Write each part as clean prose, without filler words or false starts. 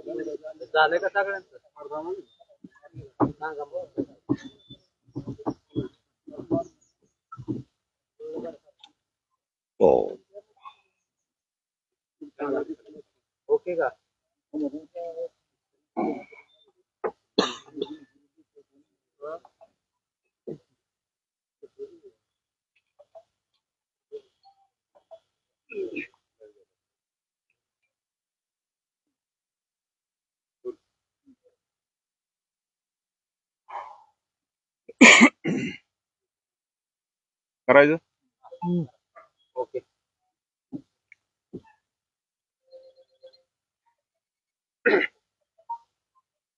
झालंय का सगळ्यांचं सांगा मग. ओके का? करायचं ओके.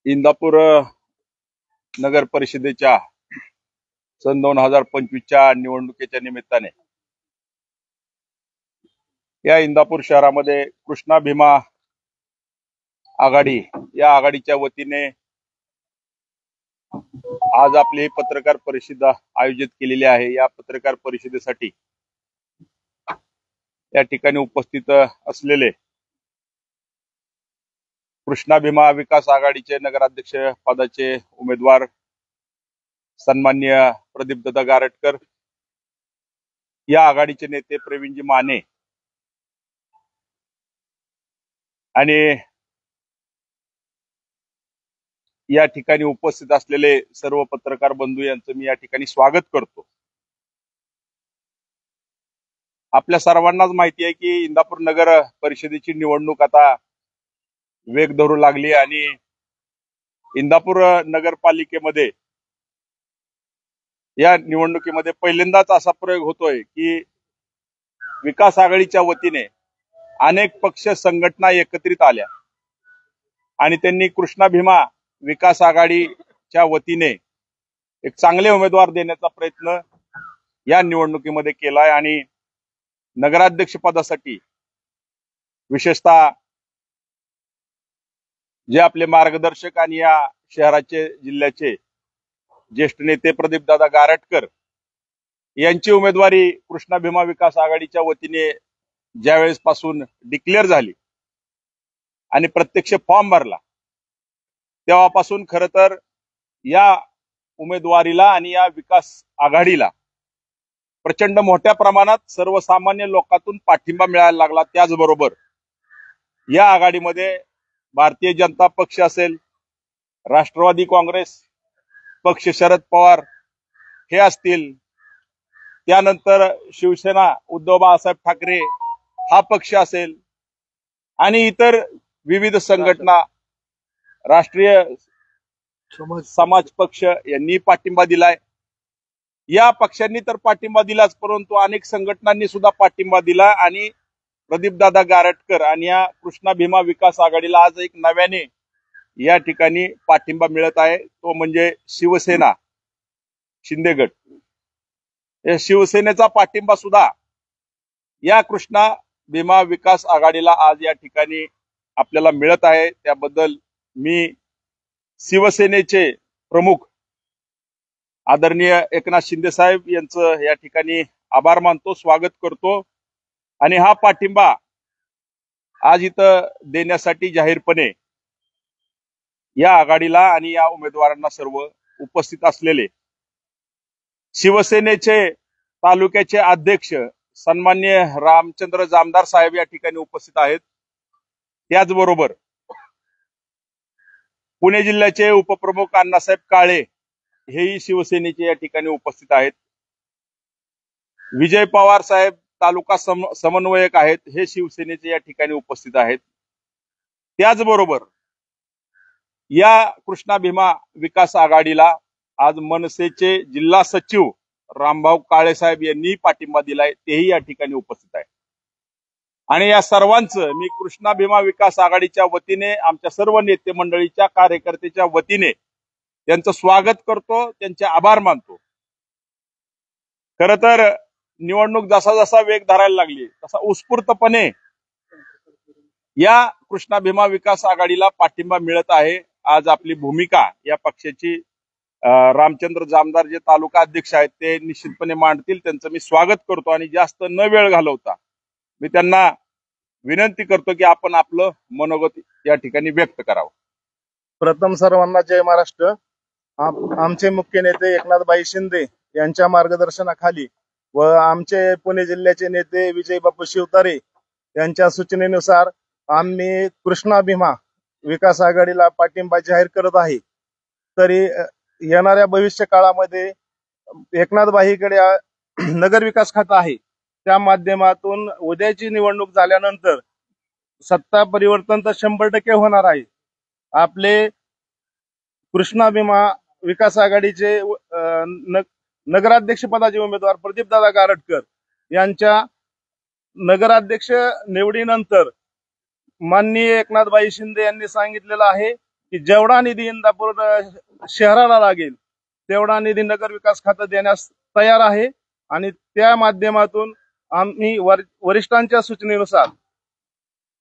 इंदापूर नगर परिषदेच्या सन 2025च्या निवडणुकीच्या निमित्ताने या इंदापूर शहरामध्ये कृष्णा भीमा आघाडी या आघाडीच्या वतीने आज आपली पत्रकार परिषद आयोजित केलेली आहे। या पत्रकार परिषदेसाठी या ठिकाणी उपस्थित असलेले कृष्णा भीमा विकास आघाडीचे नगराध्यक्ष पदाचे उमेदवार सन्माननीय प्रदीपदादा गारटकर, या आघाडीचे नेते प्रवीणजी माने आणि या ठिकाणी उपस्थित असलेले सर्व पत्रकार बंधू यांचं मी या ठिकाणी स्वागत करतो। आपल्या सर्वांनाच माहिती आहे की इंदापूर नगर परिषदेची निवडणूक आता वेग धरू लागली आणि इंदापूर नगरपालिकेमध्ये या निवडणुकीमध्ये पहिल्यांदाच असा प्रयोग होतोय की विकास आघाडीच्या वतीने अनेक पक्ष संघटना एकत्रित आल्या आणि त्यांनी कृष्णा भीमा विकास आघाडीच्या वतीने एक चांगले उमेदवार देण्याचा प्रयत्न या निवडणुकीमध्ये केलाय आणि नगराध्यक्ष पदासाठी विशेषतः जे आपले मार्गदर्शक आणि या शहराचे जिल्ह्याचे ज्येष्ठ नेते प्रदीपदादा गारटकर यांची उमेदवारी कृष्णा भीमा विकास आघाडीच्या वतीने ज्यावेळेस पासून डिक्लेअर झाली आणि प्रत्यक्ष फॉर्म भरला तेव्हापासून खरं तर या उमेदवारीला आणि या विकास आघाडीला प्रचंड मोठ्या प्रमाणात सर्वसामान्य लोकांतून पाठिंबा मिळायला लागला। त्याचबरोबर या आघाडीमध्ये भारतीय जनता पक्ष असेल, राष्ट्रवादी काँग्रेस पक्ष, शरद पवार हे असतील, त्यानंतर शिवसेना उद्धव बाळासाहेब ठाकरे हा पक्ष असेल आणि इतर विविध संघटना, राष्ट्रीय समाज पक्ष यांनी पाठिंबा दिलाय। या पक्षांनी तर पाठिंबा दिलाच, परंतु अनेक संघटनांनी सुद्धा पाठिंबा दिला आणि प्रदीपदादा गारटकर आणि या कृष्णा भीमा विकास आघाडीला आज एक नव्याने या ठिकाणी पाठिंबा मिळत आहे, तो म्हणजे शिवसेना शिंदे गट। या शिवसेनेचा पाठिंबा सुद्धा या कृष्णा भीमा विकास आघाडीला आज या ठिकाणी आपल्याला मिळत आहे। त्याबद्दल मी शिवसेनेचे प्रमुख आदरणीय एकनाथ शिंदे साहेब यांचं या ठिकाणी आभार मानतो, स्वागत करतो आणि हा पाठिंबा आज इथं देण्यासाठी जाहीरपणे या आघाडीला आणि या उमेदवारांना सर्व उपस्थित असलेले शिवसेनेचे तालुक्याचे अध्यक्ष सन्माननीय रामचंद्र जामदार साहेब या ठिकाणी उपस्थित आहेत। त्याचबरोबर पुणे जिल्ह्याचे उपप्रमुख अण्णासाहेब काळे हेही शिवसेनेचे या ठिकाणी उपस्थित आहेत। विजय पवार साहेब तालुका समन्वयक आहेत, हे शिवसेनेचे या ठिकाणी उपस्थित आहेत। त्याचबरोबर या कृष्णा भीमा विकास आघाडीला आज मनसेचे जिल्हा सचिव रामभाऊ काळे साहेब यांनी पाठिंबा दिलाय, तेही या ठिकाणी उपस्थित आहेत। आणि या सर्वांचं मी कृष्णा भीमा विकास आघाडीच्या वतीने, आमच्या सर्व नेते मंडळीच्या कार्यकर्त्याच्या वतीने त्यांचं स्वागत करतो, त्यांचे आभार मानतो। खरं तर निवडणूक जसा जसा वेग धरायला लागली तसा उत्स्फूर्तपणे या कृष्णा भीमा विकास आघाडीला पाठिंबा मिळत आहे। आज आपली भूमिका या पक्षाची रामचंद्र जामदार जे तालुका अध्यक्ष आहेत ते निश्चितपणे मांडतील, त्यांचं मी स्वागत करतो आणि जास्त न वेळ घालवता मी त्यांना विनंती करतो की आपण आपलं मनोगत या ठिकाणी व्यक्त करावं. प्रथम सर्वांना जय महाराष्ट्र. आमचे मुख्य नेते एकनाथभाई शिंदे यांच्या मार्गदर्शनाखाली व आमचे पुणे जिल्ह्याचे नेते विजय बापू शिवतारे यांच्या सूचनेनुसार आम्ही कृष्णा भीमा विकास आघाडीला पाठिंबा जाहीर करत आहे. तरी येणाऱ्या भविष्य काळामध्ये एकनाथभाईकडे नगर विकास खातं आहे. त्या माध्यमातून उद्याची निवडणूक झाल्यानंतर सत्ता परिवर्तन तर 100% होणार आहे. आपले कृष्णा भीमा विकास आघाडीचे नगराध्यक्ष पदाचे उमेदवार प्रदीपदादा गारटकर यांच्या नगराध्यक्ष निवडीनंतर माननीय एकनाथभाई शिंदे यांनी सांगितलेलं आहे की जेवढा निधी इंदापूर शहराला लागेल तेवढा निधी नगर विकास खातं देण्यास तयार आहे आणि त्या माध्यमातून आम्ही वरिष्ठांच्या सूचनेनुसार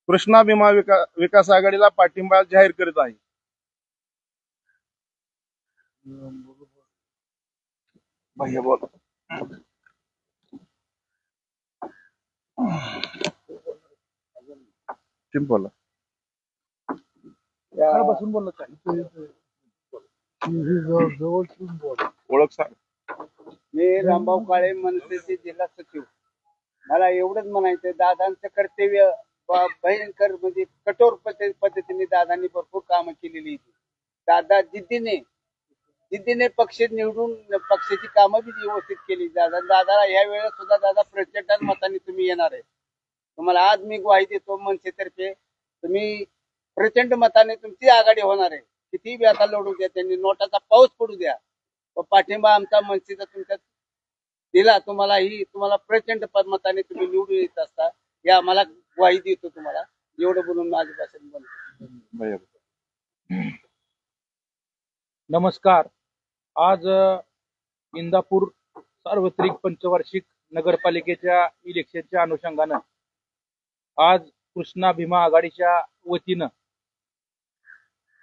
कृष्णा भीमा विकास आघाडीला पाठिंबा जाहीर करीत आहे. भैया बोल. बोला. बसून बोललो ओळख सांग. मी रामभाऊ काळे मनसेचे जिल्हा सचिव. मला एवढंच म्हणायचं, दादांचं कर्तव्य भयंकर म्हणजे कठोर पद्धतीने दादांनी भरपूर कामं केलेली. दादा जिद्दीने पक्ष निवडून पक्षाची कामं बी व्यवस्थित केली. दादाला या वेळेस सुद्धा दादा प्रचंड मतांनी तुम्ही येणार आहे. तुम्हाला आज मी ग्वाही देतो मनसेतर्फे, तुम्ही प्रचंड मताने तुमची आघाडी होणार आहे. किती बी आता लढू द्या, त्यांनी नोटाचा पाऊस पडू द्या, पाठिंबा आमचा मनसेचा तुमच्या दिला. तुम्हाला प्रचंड मताने तुम्ही निवडून येत असता, हे आम्हाला ग्वाही देतो तुम्हाला. एवढं बोलून माझी भाषण बंद. नमस्कार. आज इंदापूर सार्वत्रिक पंचवार्षिक नगरपालिकेच्या इलेक्शनच्या अनुषंगानं आज कृष्णा भीमा आघाडीच्या वतीनं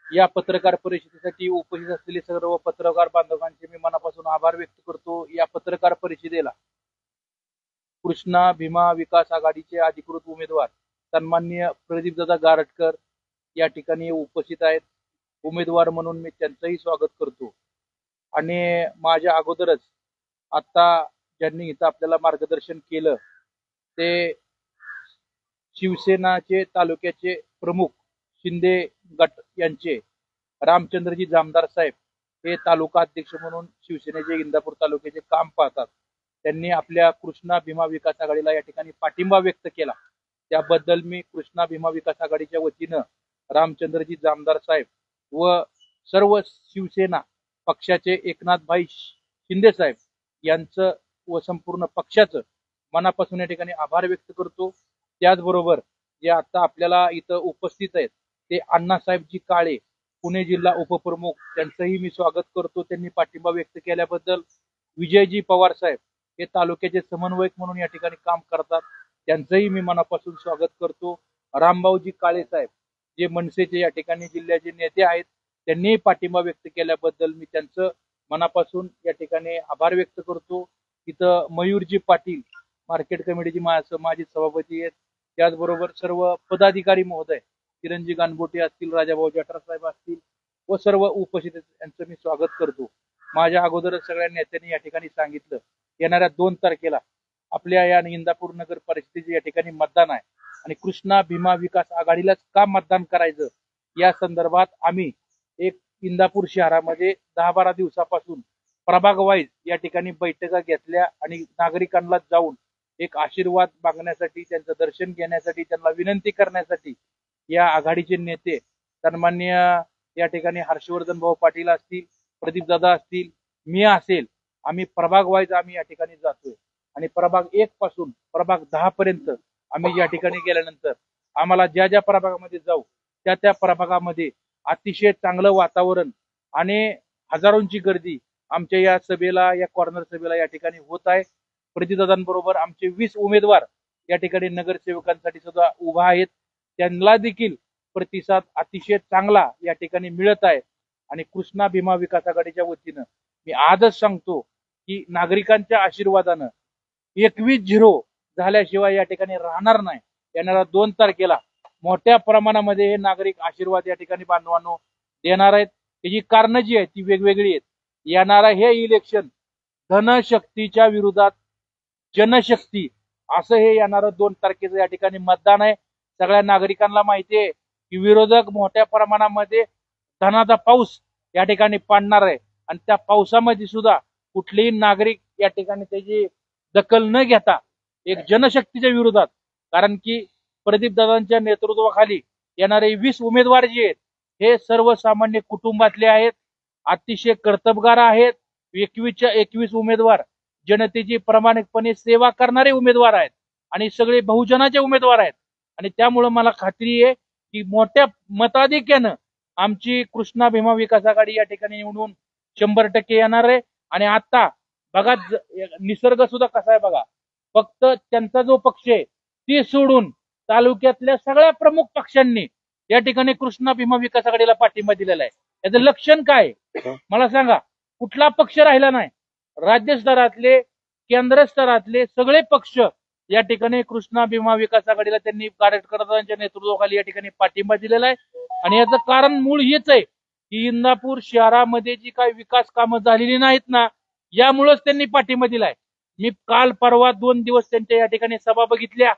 या पत्रकार परिषदेसाठी उपस्थित असलेले सर्व पत्रकार बांधवांचे मी मनापासून आभार व्यक्त करतो. या पत्रकार परिषदेला कृष्णा भीमा विकास आघाडीचे अधिकृत उमेदवार सन्माननीय प्रदीपदादा गारटकर या ठिकाणी उपस्थित आहेत. उमेदवार म्हणून मी त्यांचंही स्वागत करतो. आणि माझ्या अगोदरच आता ज्यांनी इथं आपल्याला मार्गदर्शन केलं ते शिवसेनाचे तालुक्याचे प्रमुख शिंदे गट यांचे रामचंद्रजी जामदार साहेब हे तालुका अध्यक्ष म्हणून शिवसेनेचे इंदापूर तालुक्याचे काम पाहतात. त्यांनी आपल्या कृष्णा भीमा विकास आघाडीला या ठिकाणी पाठिंबा व्यक्त केला. त्याबद्दल मी कृष्णा भीमा विकास आघाडीच्या वतीनं रामचंद्रजी जामदार साहेब व सर्व शिवसेना पक्षाचे एकनाथभाई शिंदे साहेब यांचं व संपूर्ण पक्षाचं मनापासून या ठिकाणी आभार व्यक्त करतो. त्याचबरोबर जे आता आपल्याला इथं उपस्थित आहेत ते अण्णासाहेबजी काळे पुणे जिल्हा उपप्रमुख, त्यांचंही मी स्वागत करतो. त्यांनी पाठिंबा व्यक्त केल्याबद्दल. विजयजी पवार साहेब हे तालुक्याचे समन्वयक म्हणून या ठिकाणी काम करतात, त्यांचंही मी मनापासून स्वागत करतो. रामभाऊजी काळे साहेब जे मनसेचे या ठिकाणी जिल्ह्याचे नेते आहेत, त्यांनीही पाठिंबा व्यक्त केल्याबद्दल मी त्यांचं मनापासून या ठिकाणी आभार व्यक्त करतो. इथं मयूरजी पाटील मार्केट कमिटीची माजी सभापती आहेत. त्याचबरोबर सर्व पदाधिकारी महोदय किरणजी गानबोटे असतील, राजाभाऊ जठार साहेब असतील व सर्व उपस्थित यांचं मी स्वागत करतो. माझ्या अगोदरच सगळ्या नेत्यांनी या ठिकाणी सांगितलं येणाऱ्या 2 तारखेला आपल्या या इंदापूर नगर परिषदेचे या ठिकाणी मतदान आहे आणि कृष्णा भीमा विकास आघाडीलाच का मतदान करायचं या संदर्भात आम्ही एक इंदापूर शहरामध्ये 10-12 दिवसापासून प्रभाग वाईज या ठिकाणी बैठका घेतल्या आणि नागरिकांना जाऊन एक आशीर्वाद मागण्यासाठी, त्यांचं दर्शन घेण्यासाठी, त्यांना विनंती करण्यासाठी या आघाडीचे नेते सन्माननीय या ठिकाणी हर्षवर्धन भाऊ पाटील असतील, प्रदीपदादा असतील, मी असेल, आम्ही प्रभाग वाईज आम्ही या ठिकाणी जातोय आणि प्रभाग 1 पासून प्रभाग 10 पर्यंत आम्ही या ठिकाणी गेल्यानंतर आम्हाला ज्या ज्या प्रभागामध्ये जाऊ त्या प्रभागामध्ये अतिशय चांगलं वातावरण आणि हजारोंची गर्दी आमच्या या सभेला, या कॉर्नर सभेला या ठिकाणी होत आहे. प्रदीपदादांबरोबर आमचे 20 उमेदवार या ठिकाणी नगरसेवकांसाठी सुद्धा उभा आहेत. त्यांना देखील प्रतिसाद अतिशय चांगला या ठिकाणी मिळत आहे आणि कृष्णा भीमा विकास आघाडीच्या वतीनं मी आजच सांगतो की नागरिकांच्या आशीर्वादानं 21-0 झाल्याशिवाय या ठिकाणी राहणार नाही. येणाऱ्या 2 तारखेला मोठ्या प्रमाणामध्ये हे नागरिक आशीर्वाद या ठिकाणी बांधवांनो देणार आहेत. त्याची कारणं जी आहेत ती वेगवेगळी आहेत. येणारा हे इलेक्शन धनशक्तीच्या विरोधात जनशक्ती असं हे येणारं 2 तारखेचं या ठिकाणी मतदान आहे. सगळ्या नागरिकांना माहिती आहे की विरोधक मोठ्या प्रमाणामध्ये धनाचा पाऊस या ठिकाणी पाडणार आहे आणि त्या पावसामध्ये सुद्धा कुठलेही नागरिक या ठिकाणी त्याची दखल न घेता एक जनशक्तीच्या विरोधात, कारण की प्रदीपदादांच्या नेतृत्वाखाली येणारे 20 उमेदवार जे आहेत हे सर्वसामान्य कुटुंबातले आहेत, अतिशय कर्तबगार आहेत. 21च्या 21 उमेदवार जनतेची प्रामाणिकपणे सेवा करणारे उमेदवार आहेत आणि सगळे बहुजनाचे उमेदवार आहेत. आणि त्यामुळे मला खात्री आहे की मोठ्या मताधिक्यानं आमची कृष्णा भीमा विकास आघाडी या ठिकाणी निवडून 100% येणार आहे. आणि आता बघा निसर्ग सुद्धा कसा आहे बघा, फक्त त्यांचा जो पक्ष आहे ती सोडून तालुक्यातल्या सगळ्या प्रमुख पक्षांनी या ठिकाणी कृष्णा भीमा विकास आघाडीला पाठिंबा दिलेला आहे. याचं लक्षण काय मला सांगा? कुठला पक्ष राहिला नाही. राज्य स्तरातले, केंद्र स्तरातले सगळे पक्ष या ठिकाणी कृष्णा भीमा विकास आघाडीला त्यांनी कार्यकर्त्यांच्या नेतृत्वाखाली या ठिकाणी पाठिंबा दिलेला आहे. आणि याचं कारण मूळ हेच आहे की इंदापूर शहरामध्ये जी काही विकास कामं झालेली नाहीत ना, यामुळेच त्यांनी पाठिंबा दिलाय. मी काल परवा 2 दिवस त्यांच्या या ठिकाणी सभा बघितल्या.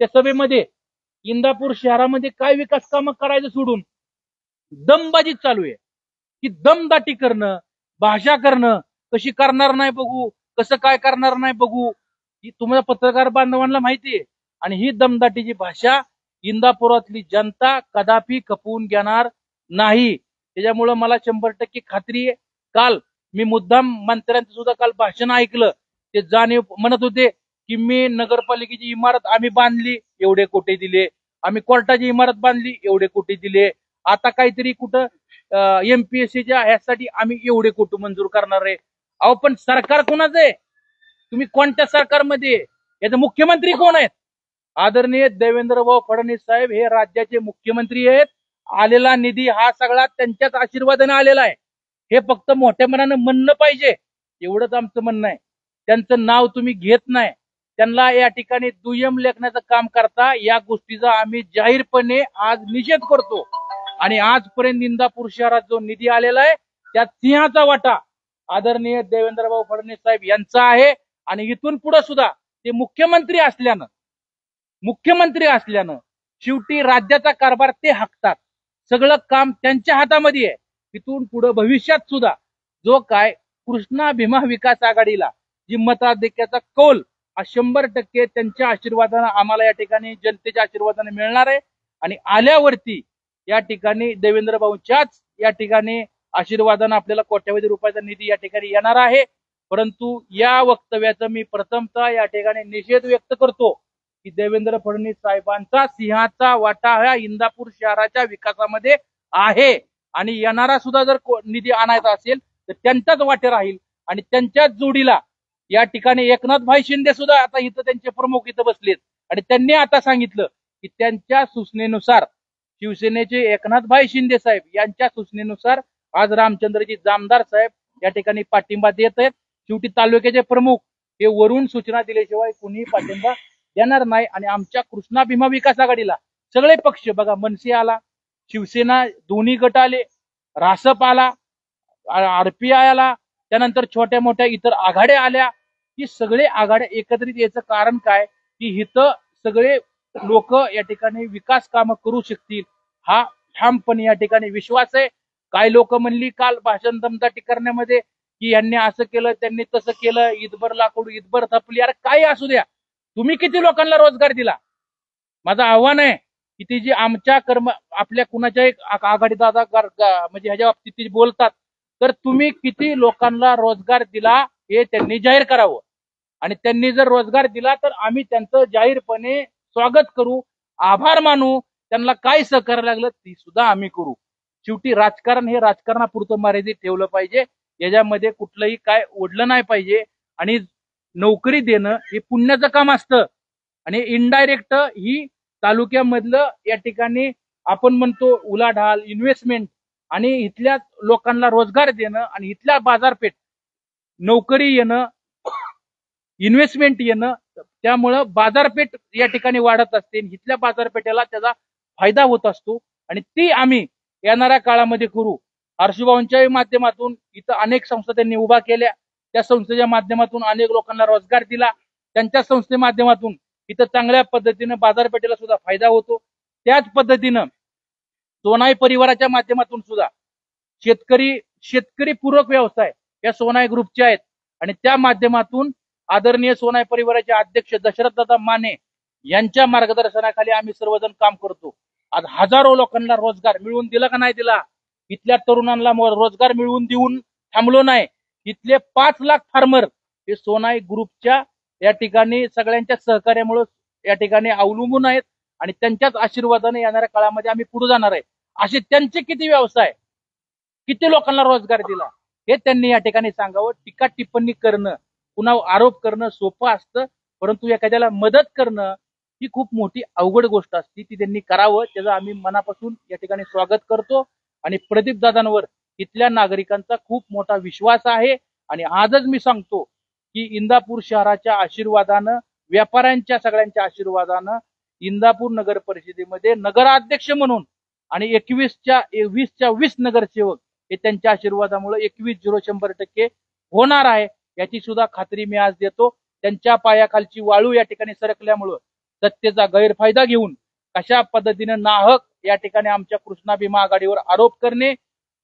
त्या सभेमध्ये इंदापूर शहरामध्ये काय विकास कामं करायचं सोडून दमबाजी चालू आहे की दमदाटी करणं, भाषा करणं, कशी करणार नाही बघू, कसं काय करणार नाही बघू, ही तुम्हाला पत्रकार बांधवांना माहिती आहे. आणि ही दमदाटीची भाषा इंदापुरातली जनता कदापि खपवून घेणार नाही. त्याच्यामुळं मला 100% खात्री आहे. काल मी मुद्दाम मंत्र्यांचं सुद्धा काल भाषण ऐकलं. ते जाणीव म्हणत होते की मी नगरपालिकेची इमारत आम्ही बांधली, एवढे कोटी दिले, आम्ही कोर्टाची इमारत बांधली, एवढे कोटी दिले, आता काहीतरी कुठं MPSCच्या ह्यासाठी आम्ही एवढे कोटी मंजूर करणार आहे. अहो पण सरकार कोणाचं आहे? तुम्ही कोणत्या सरकारमध्ये? याचे मुख्यमंत्री कोण आहेत? आदरणीय देवेंद्रभाऊ फडणवीस साहेब हे राज्याचे मुख्यमंत्री आहेत. आलेला निधी हा सगळा त्यांच्याच आशीर्वादाने आलेला आहे. हे फक्त मोठ्या मनानं म्हणणं पाहिजे, एवढंच आमचं म्हणणं आहे. त्यांचं नाव तुम्ही घेत नाही, त्यांना या ठिकाणी दुय्यम लेखनाचं काम करता. या गोष्टीचा आम्ही जाहीरपणे आज निषेध करतो. आणि आजपर्यंत इंदापूर शहरात जो निधी आलेला आहे त्यात सिंहाचा वाटा आदरणीय देवेंद्रभाऊ फडणवीस साहेब यांचा आहे. आणि इथून पुढे सुद्धा ते मुख्यमंत्री असल्यानं शेवटी राज्याचा कारभार ते हाकतात. सगळं काम त्यांच्या हातामध्ये आहे. इथून पुढे भविष्यात सुद्धा जो काय कृष्णा भीमा विकास आघाडीला जी मताधिक्याचा कौल हा 100% त्यांच्या आशीर्वादाने आम्हाला या ठिकाणी जनतेच्या आशीर्वादाने मिळणार आहे. आणि आल्यावरती या ठिकाणी देवेंद्र भाऊंच्याच या ठिकाणी आशीर्वादाने आपल्याला कोट्यवधी रुपयाचा निधी या ठिकाणी येणार आहे. परंतु या वक्तव्याचा मी प्रथमतः या ठिकाणी निषेध व्यक्त करतो की देवेंद्र फडणवीस साहेबांचा सिंहाचा वाटा हा इंदापूर शहराच्या विकासामध्ये आहे. आणि येणारा सुद्धा जर निधी आणायचा असेल तर त्यांचाच वाटे राहील. आणि त्यांच्याच जोडीला या ठिकाणी एकनाथभाई शिंदे सुद्धा आता इथं त्यांचे प्रमुख इथं बसलेत. आणि त्यांनी आता सांगितलं की त्यांच्या सूचनेनुसार शिवसेनेचे एकनाथभाई शिंदे साहेब यांच्या सूचनेनुसार आज रामचंद्रजी जामदार साहेब या ठिकाणी पाठिंबा देत आहेत. शेवटी तालुक्याचे प्रमुख हे वरून सूचना दिल्याशिवाय कुणीही पाठिंबा देणार नाही. आणि आमच्या कृष्णा भीमा विकास आघाडीला सगळे पक्ष बघा, मनसे आला, शिवसेना दोन्ही गट आले, रासप आला, RPI आला, त्यानंतर छोट्या मोठ्या इतर आघाड्या आल्या. की सगळे आघाड्या एकत्रित याचं कारण काय की इथं सगळे लोक या ठिकाणी विकास कामं करू शकतील हा ठामपणे या ठिकाणी विश्वास आहे. काही लोक म्हणली काल भाषण दमदाटी करण्यामध्ये की यांनी असं केलं, त्यांनी तसं केलं, ईदभर लाकूड ईदभर थपली. अरे काही असू द्या, तुम्ही किती लोकांना रोजगार दिला? माझं आव्हान आहे की ती जी आमच्या आपल्या कुणाच्या एक आघाडी दादा म्हणजे ह्याच्या बाबतीत ती बोलतात, तर तुम्ही किती लोकांना रोजगार दिला हे त्यांनी जाहीर करावं. आणि त्यांनी जर रोजगार दिला तर आम्ही त्यांचं जाहीरपणे स्वागत करू, आभार मानू, त्यांना काय सहकार्य लागलं ती सुद्धा आम्ही करू. शेवटी राजकारण हे राजकारणापुरतं मर्यादित ठेवलं पाहिजे, याच्यामध्ये कुठलंही काय ओढलं नाही पाहिजे. आणि नोकरी देणं हे पुण्याचं काम असतं. आणि इनडायरेक्ट ही तालुक्यामधलं या ठिकाणी आपण म्हणतो उलाढाल इन्व्हेस्टमेंट आणि इथल्या लोकांना रोजगार देणं आणि इथल्या बाजारपेठ नोकरी येणं इन्व्हेस्टमेंट येणं, त्यामुळं बाजारपेठ या ठिकाणी वाढत असते. इथल्या बाजारपेठेला त्याचा फायदा होत असतो आणि ती आम्ही येणाऱ्या काळामध्ये करू. हर्षभाऊंच्याही माध्यमातून इथं अनेक संस्था त्यांनी उभा केल्या. त्या संस्थेच्या माध्यमातून अनेक लोकांना रोजगार दिला. त्यांच्या संस्थे माध्यमातून इथं चांगल्या पद्धतीनं बाजारपेठेला सुद्धा फायदा होतो. त्याच पद्धतीनं सोनाई परिवाराच्या माध्यमातून सुद्धा शेतकरी पूरक व्यवसाय या सोनाई ग्रुपचे आहेत आणि त्या माध्यमातून आदरणीय सोनाई परिवाराचे अध्यक्ष दशरथदादा माने यांच्या मार्गदर्शनाखाली आम्ही सर्वजण काम करतो. आज हजारो लोकांना रोजगार मिळवून दिला का नाही दिला? इथल्या तरुणांना रोजगार मिळवून देऊन थांबलो नाही. इथले 5 लाख फार्मर हे सोनाई ग्रुपच्या या ठिकाणी सगळ्यांच्या सहकार्यामुळे या ठिकाणी अवलंबून आहेत आणि त्यांच्याच आशीर्वादाने येणाऱ्या काळामध्ये आम्ही पुढे जाणार आहे. असे त्यांचे किती व्यवसाय, किती लोकांना रोजगार दिला हे त्यांनी या ठिकाणी सांगावं. टीका टिप्पणी करणं, पुन्हा आरोप करणं सोपं असतं, परंतु एखाद्याला मदत करणं ही खूप मोठी अवघड गोष्ट असते. ती त्यांनी करावं, त्याचं आम्ही मनापासून या ठिकाणी स्वागत करतो. आणि प्रदीप दादांवर इथल्या नागरिकांचा खूप मोठा विश्वास आहे आणि आजच मी सांगतो की इंदापूर शहराच्या आशीर्वादानं, व्यापाऱ्यांच्या सगळ्यांच्या आशीर्वादानं इंदापूर नगर परिषदेमध्ये नगराध्यक्ष म्हणून आणि 21च्या 20 नगरसेवक हे त्यांच्या आशीर्वादामुळे 21-0-100% होणार आहे याची सुद्धा खात्री मी आज देतो. त्यांच्या पायाखालची वाळू या ठिकाणी सरकल्यामुळं सत्तेचा गैरफायदा घेऊन कशा पद्धतीने नाहक या ठिकाणी आमच्या कृष्णा भीमा आघाडीवर आरोप करणे,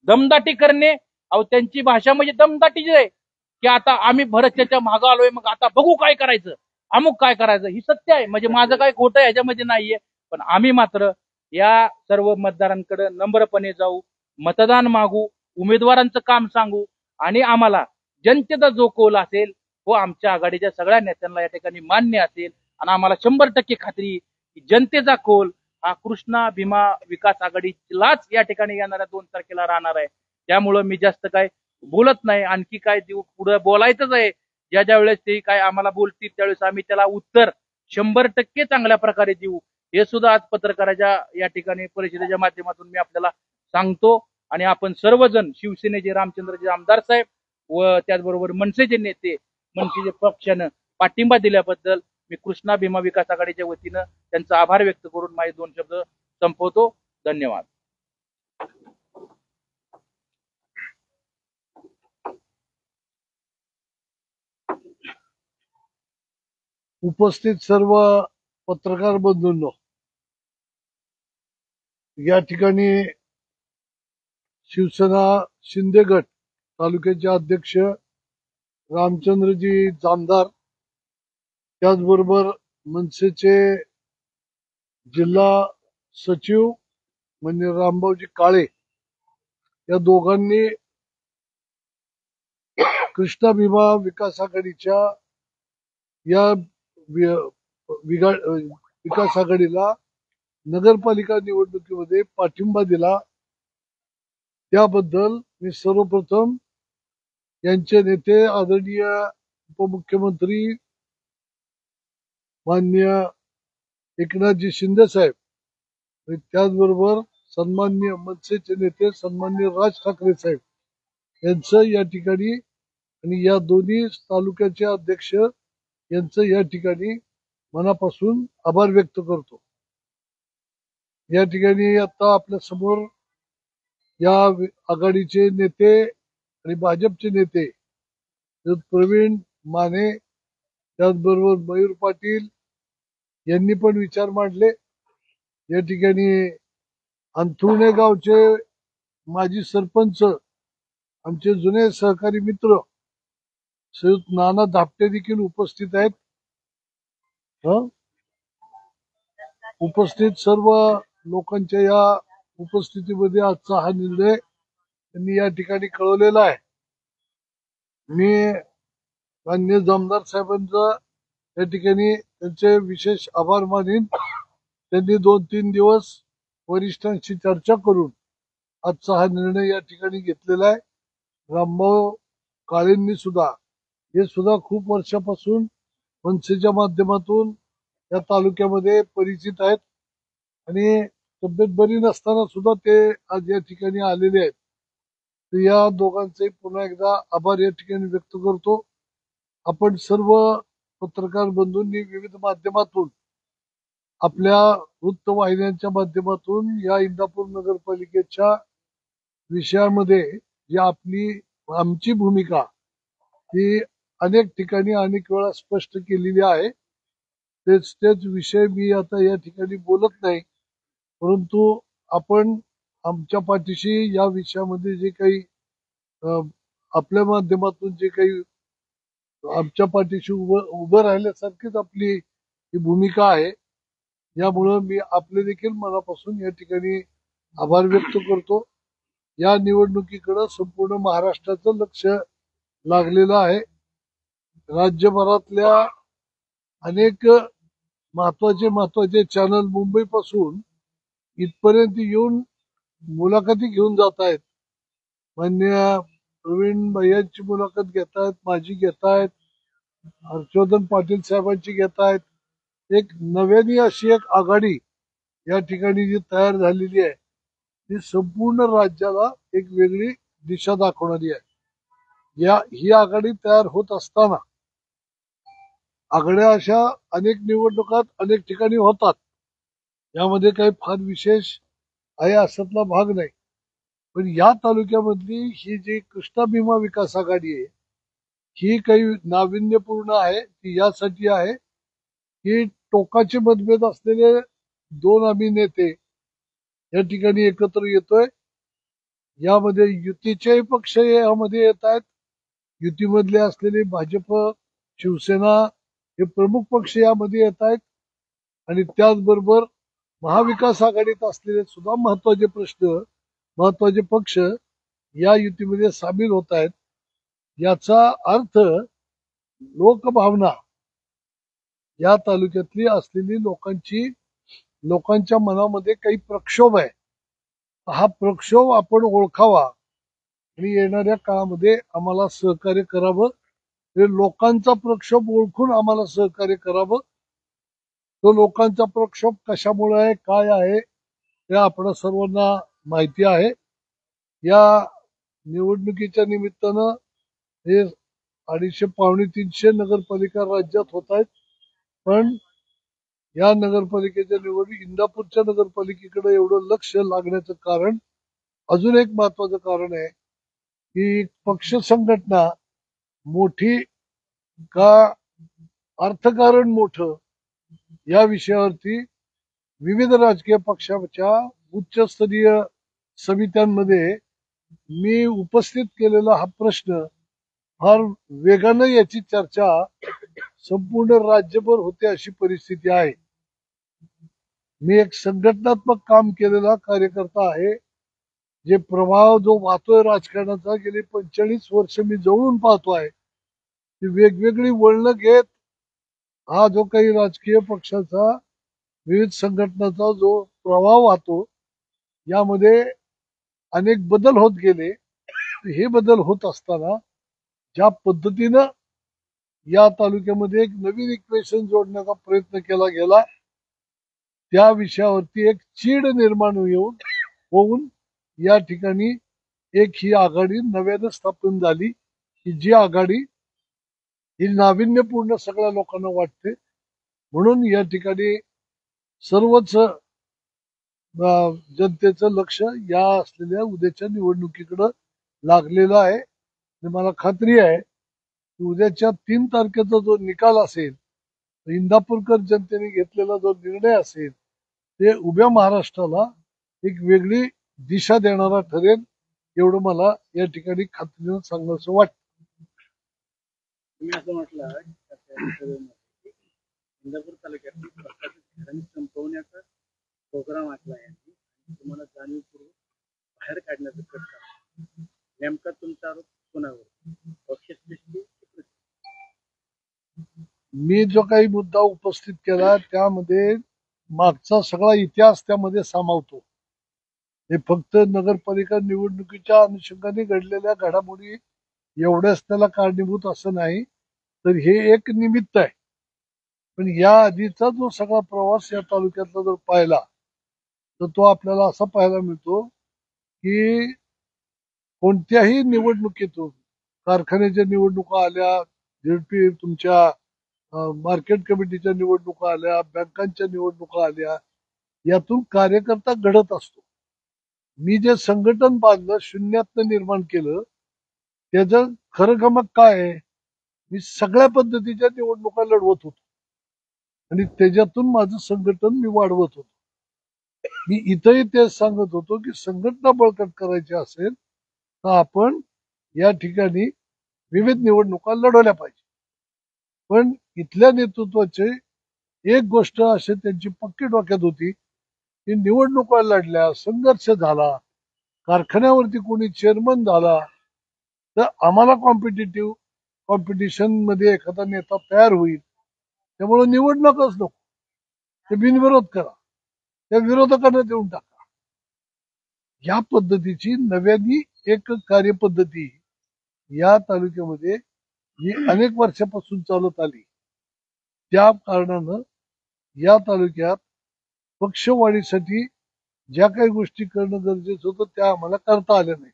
दमदाटी करणे, अहो त्यांची भाषा म्हणजे दमदाटीच आहे की आता आम्ही भरतच्या मागं आलोय, मग आता बघू काय करायचं, अमुक काय करायचं. ही सत्य आहे, म्हणजे माझं काय खोटं ह्याच्यामध्ये नाहीये. पण आम्ही मात्र या सर्व मतदारांकडे नम्रपणे जाऊ, मतदान मागू, उमेदवारांचं काम सांगू आणि आम्हाला जनतेचा जो कौल असेल तो आमच्या आघाडीच्या सगळ्या नेत्यांना या ठिकाणी मान्य असेल आणि आम्हाला 100% खात्री की जनतेचा कौल हा कृष्णा भीमा विकास आघाडीलाच या ठिकाणी येणाऱ्या 2 तारखेला राहणार आहे. त्यामुळं मी जास्त काय बोलत नाही. आणखी काय देऊ, पुढे बोलायचंच आहे. ज्या वेळेस ते काय आम्हाला बोलतील त्यावेळेस आम्ही त्याला उत्तर 100% चांगल्या प्रकारे देऊ, हे सुद्धा आज पत्रकाराच्या या ठिकाणी परिषदेच्या माध्यमातून मी आपल्याला सांगतो. आणि आपण सर्वजण शिवसेनेचे रामचंद्रजी आमदार साहेब व त्याचबरोबर मनसेचे नेते, मनसेचे पक्षानं पाठिंबा दिल्याबद्दल मी कृष्णा भीमा विकास आघाडीच्या वतीनं त्यांचा आभार व्यक्त करून माझे 2 शब्द संपवतो. धन्यवाद. उपस्थित सर्व पत्रकार बंधूंनो, या ठिकाणी शिवसेना शिंदे गट तालुक्याचे अध्यक्ष रामचंद्रजी जामदार, त्याचबरोबर मनसेचे जिल्हा सचिव म्हणजे रामभाऊजी काळे, या दोघांनी कृष्णा भीमा विकास आघाडीच्या या विकास आघाडीला नगरपालिका निवडणुकीमध्ये पाठिंबा दिला. त्याबद्दल मी सर्वप्रथम यांचे नेते आदरणीय उपमुख्यमंत्री माननीय एकनाथजी शिंदे साहेब आणि त्याचबरोबर सन्माननीय मनसेचे नेते सन्माननीय राज ठाकरे साहेब यांचं या ठिकाणी आणि या दोन्ही तालुक्याचे अध्यक्ष यांचं या ठिकाणी मनापासून आभार व्यक्त करतो. या ठिकाणी आता आपल्या समोर या आघाडीचे नेते आणि भाजपचे नेते प्रवीण माने, त्याचबरोबर मयूर पाटील यांनी पण विचार मांडले. या ठिकाणी अंथरुणे गावचे माजी सरपंच, आमचे जुने सहकारी मित्र श्रीयुत नाना धापटे देखील उपस्थित आहेत. उपस्थित सर्व लोकांच्या या उपस्थितीमध्ये आजचा हा निर्णय त्यांनी या ठिकाणी कळवलेला आहे. मी माननीय जामदार साहेबांचा या ठिकाणी त्यांचे विशेष आभार मानेन. त्यांनी 2-3 दिवस वरिष्ठांशी चर्चा करून आजचा हा निर्णय या ठिकाणी घेतलेला आहे. रामभाऊ काळेंनी सुद्धा, हे सुद्धा खूप वर्षापासून मनसेच्या माध्यमातून या तालुक्यामध्ये परिचित आहेत आणि तब्येत बरी नसताना सुद्धा ते आज या ठिकाणी आलेले आहेत. तर या दोघांचे पुन्हा एकदा आभार या ठिकाणी व्यक्त करतो. आपण सर्व पत्रकार बंधूंनी विविध माध्यमातून आपल्या वृत्तवाहिन्यांच्या माध्यमातून या इंदापूर नगरपालिकेच्या विषयामध्ये जी आमची भूमिका ही अनेक ठिकाणी अनेक वेळा स्पष्ट केलेली आहे. तेच विषय मी आता या ठिकाणी बोलत नाही, परंतु आपण आमच्या पाठीशी या विषयामध्ये जे काही आपल्या माध्यमातून जे काही आमच्या पाठीशी उभं राहिल्यासारखीच आपली ही भूमिका आहे. यामुळं मी आपले देखील मनापासून या ठिकाणी आभार व्यक्त करतो. या निवडणुकीकडे संपूर्ण महाराष्ट्राचं लक्ष लागलेलं आहे. राज्यभरातल्या अनेक महत्वाचे चॅनल मुंबईपासून इथपर्यंत येऊन मुलाखती घेऊन जात आहेत. मान्य प्रवीण भैयांची मुलाखत घेत आहेत, माझी घेत आहेत, हर्षवर्धन पाटील साहेबांची घेत आहेत. एक नव्याने अशी एक आघाडी या ठिकाणी जी तयार झालेली आहे ती संपूर्ण राज्याला एक वेगळी दिशा दाखवणारी आहे. ही आघाडी तयार होत असताना आघाड्या अशा अनेक निवडणुकात अनेक ठिकाणी होतात. यामध्ये काही फार विशेष आहे अशातला भाग नाही. पण या तालुक्यामधली ही जी कृष्णा भीमा विकास आघाडी आहे ही काही नाविन्यपूर्ण आहे. ती यासाठी आहे की टोकाचे मतभेद असलेले दोन आम्ही नेते या ठिकाणी एकत्र येतोय. यामध्ये युतीचेही पक्ष यामध्ये येत आहेत. युतीमधले असलेले भाजप, शिवसेना हे प्रमुख पक्ष यामध्ये येत आहेत आणि त्याचबरोबर महाविकास आघाडीत असलेले सुद्धा महत्वाचे पक्ष या युतीमध्ये सामील होत आहेत. याचा अर्थ लोकभावना या तालुक्यातली असलेली लोकांच्या मनामध्ये काही प्रक्षोभ आहे. हा प्रक्षोभ आपण ओळखावा आणि येणाऱ्या काळामध्ये आम्हाला सहकार्य करावं. हे लोकांचा प्रक्षोभ ओळखून आम्हाला सहकार्य करावं. तो लोकांचा प्रक्षोभ कशामुळे आहे, काय आहे हे आपण सर्वांना माहिती आहे. या निवडणुकीच्या निमित्तानं हे 250-300 नगरपालिका राज्यात होत आहेत. पण या नगरपालिकेच्या निवडणूक इंदापूरच्या नगरपालिकेकडे एवढं लक्ष लागण्याचं कारण अजून एक महत्वाचं कारण आहे की पक्ष संघटना मोठी का अर्थकारण मोठं या विषयावरती विविध राजकीय पक्षाच्या उच्चस्तरीय समित्यांमध्ये मी उपस्थित केलेला हा प्रश्न फार वेगानं याची चर्चा संपूर्ण राज्यभर होते अशी परिस्थिती आहे. मी एक संघटनात्मक काम केलेला कार्यकर्ता आहे. जे प्रभाव जो वाहतोय राजकारणाचा गेली 45 वर्ष मी जवळून पाहतोय. ती वेगवेगळी वळणं घेत हा जो काही राजकीय पक्षाचा विविध संघटनाचा जो प्रभाव वाहतो यामध्ये अनेक बदल होत गेले. हे बदल होत असताना ज्या पद्धतीनं या तालुक्यामध्ये एक नवीन इक्वेशन जोडण्याचा प्रयत्न केला गेला त्या विषयावरती एक चीड निर्माण होऊन या ठिकाणी एक ही आघाडी नव्यानं स्थापन झाली की जी आघाडी ही नाविन्यपूर्ण सगळ्या लोकांना वाटते. म्हणून या ठिकाणी सर्वच जनतेचं लक्ष या असलेल्या उद्याच्या निवडणुकीकडे लागलेलं आहे. आणि मला खात्री आहे की उद्याच्या 3 तारखेचा जो निकाल असेल, इंदापूरकर जनतेने घेतलेला जो निर्णय असेल ते उभ्या महाराष्ट्राला एक वेगळी दिशा देणारा ठरेल एवढं मला या ठिकाणी खात्रीनं सांगायचं वाटतं. तुम्ही असं म्हटलं इंदापूर तालुक्यात संपवण्याचा प्रोग्राम आखला आहे. तुम्हाला जाणीवपूर्वक बाहेर काढण्याचं प्रयत्न नेमका तुमचा आरोप कोणावर? पक्षश्रेष्ठी? मी जो काही मुद्दा उपस्थित केला त्यामध्ये मागचा सगळा इतिहास त्यामध्ये सामावतो. हे फक्त नगरपालिका निवडणुकीच्या अनुषंगाने घडलेल्या घडामोडी एवढ्याच त्याला कारणीभूत असं नाही, तर हे एक निमित्त आहे. पण या आधीचा जो सगळा प्रवास या तालुक्यातला जर पाहिला तर तो आपल्याला असा पाहायला मिळतो की कोणत्याही निवडणुकीतून कारखान्याच्या निवडणुका आल्या, झेडपी तुमच्या मार्केट कमिटीच्या निवडणुका आल्या, बँकांच्या निवडणुका आल्या, यातून कार्यकर्ता घडत असतो. मी जे संघटन बांधलं, शून्यातनं निर्माण केलं, त्याचं खरं गमक काय आहे? मी सगळ्या पद्धतीच्या निवडणुका लढवत होतो आणि त्याच्यातून माझं संघटन मी वाढवत होतो. मी इथंही तेच सांगत होतो की संघटना बळकट करायची असेल तर आपण या ठिकाणी विविध निवडणुका लढवल्या पाहिजे. पण इथल्या नेतृत्वाचे एक गोष्ट अशी त्यांची पक्की डोक्यात होती की निवडणुका लढल्या, संघर्ष झाला, कारखान्यावरती कोणी चेअरमन झाला तर आम्हाला कॉम्पिटिशन मध्ये एखादा नेता तयार होईल, त्यामुळे निवडणूकच नको, ते बिनविरोध करा, त्या विरोधकांना देऊन टाका. या पद्धतीची नव्याने एक कार्यपद्धती या तालुक्यामध्ये ही अनेक वर्षापासून चालत आली. त्या कारणानं या तालुक्यात पक्षवाढीसाठी ज्या काही गोष्टी करणं गरजेचं होतं त्या आम्हाला करता आल्या नाही.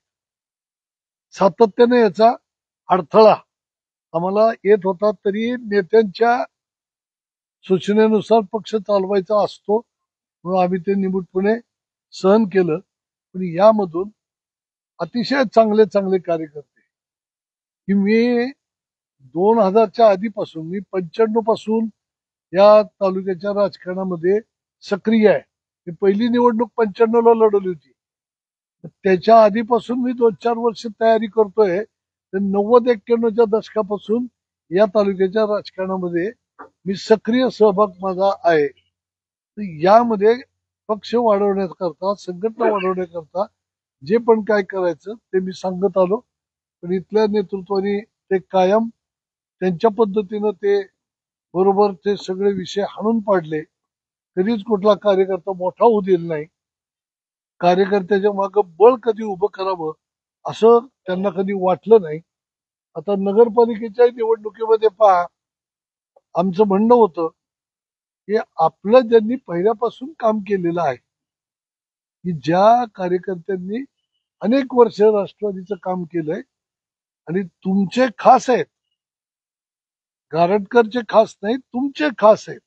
सातत्याने याचा अडथळा आम्हाला येत होता, तरी नेत्यांच्या सूचनेनुसार पक्ष चालवायचा असतो म्हणून आम्ही ते निमूटपणे सहन केलं. पण यामधून अतिशय चांगले चांगले कार्यकर्ते की मी 2000च्या आधीपासून, मी 95 पासून या तालुक्याच्या राजकारणामध्ये सक्रिय आहे. मी पहिली निवडणूक 95ला लढवली होती. त्याच्या आधीपासून मी 2-4 वर्ष तयारी करतोय. तर 90-91च्या दशकापासून या तालुक्याच्या राजकारणामध्ये मी सक्रिय सहभाग माझा आहे. तर यामध्ये पक्ष वाढवण्याकरता, संघटना वाढवण्याकरता जे पण काय करायचं ते मी सांगत आलो. पण इथल्या नेतृत्वाने ते कायम त्यांच्या पद्धतीनं ते बरोबर ते सगळे विषय हाणून पाडले. कधीच कुठला कार्यकर्ता मोठा होऊ दिला नाही. कार्यकर्त्याच्या मागं बळ कधी उभं करावं असं त्यांना कधी वाटलं नाही. आता नगरपालिकेच्या निवडणुकीमध्ये पहा, आमचं म्हणणं होतं की आपलं ज्यांनी पहिल्यापासून काम केलेलं आहे, की ज्या कार्यकर्त्यांनी अनेक वर्ष राष्ट्रवादीचं काम केलंय आणि तुमचे खास आहेत, गारटकरचे खास नाही, तुमचे खास आहेत,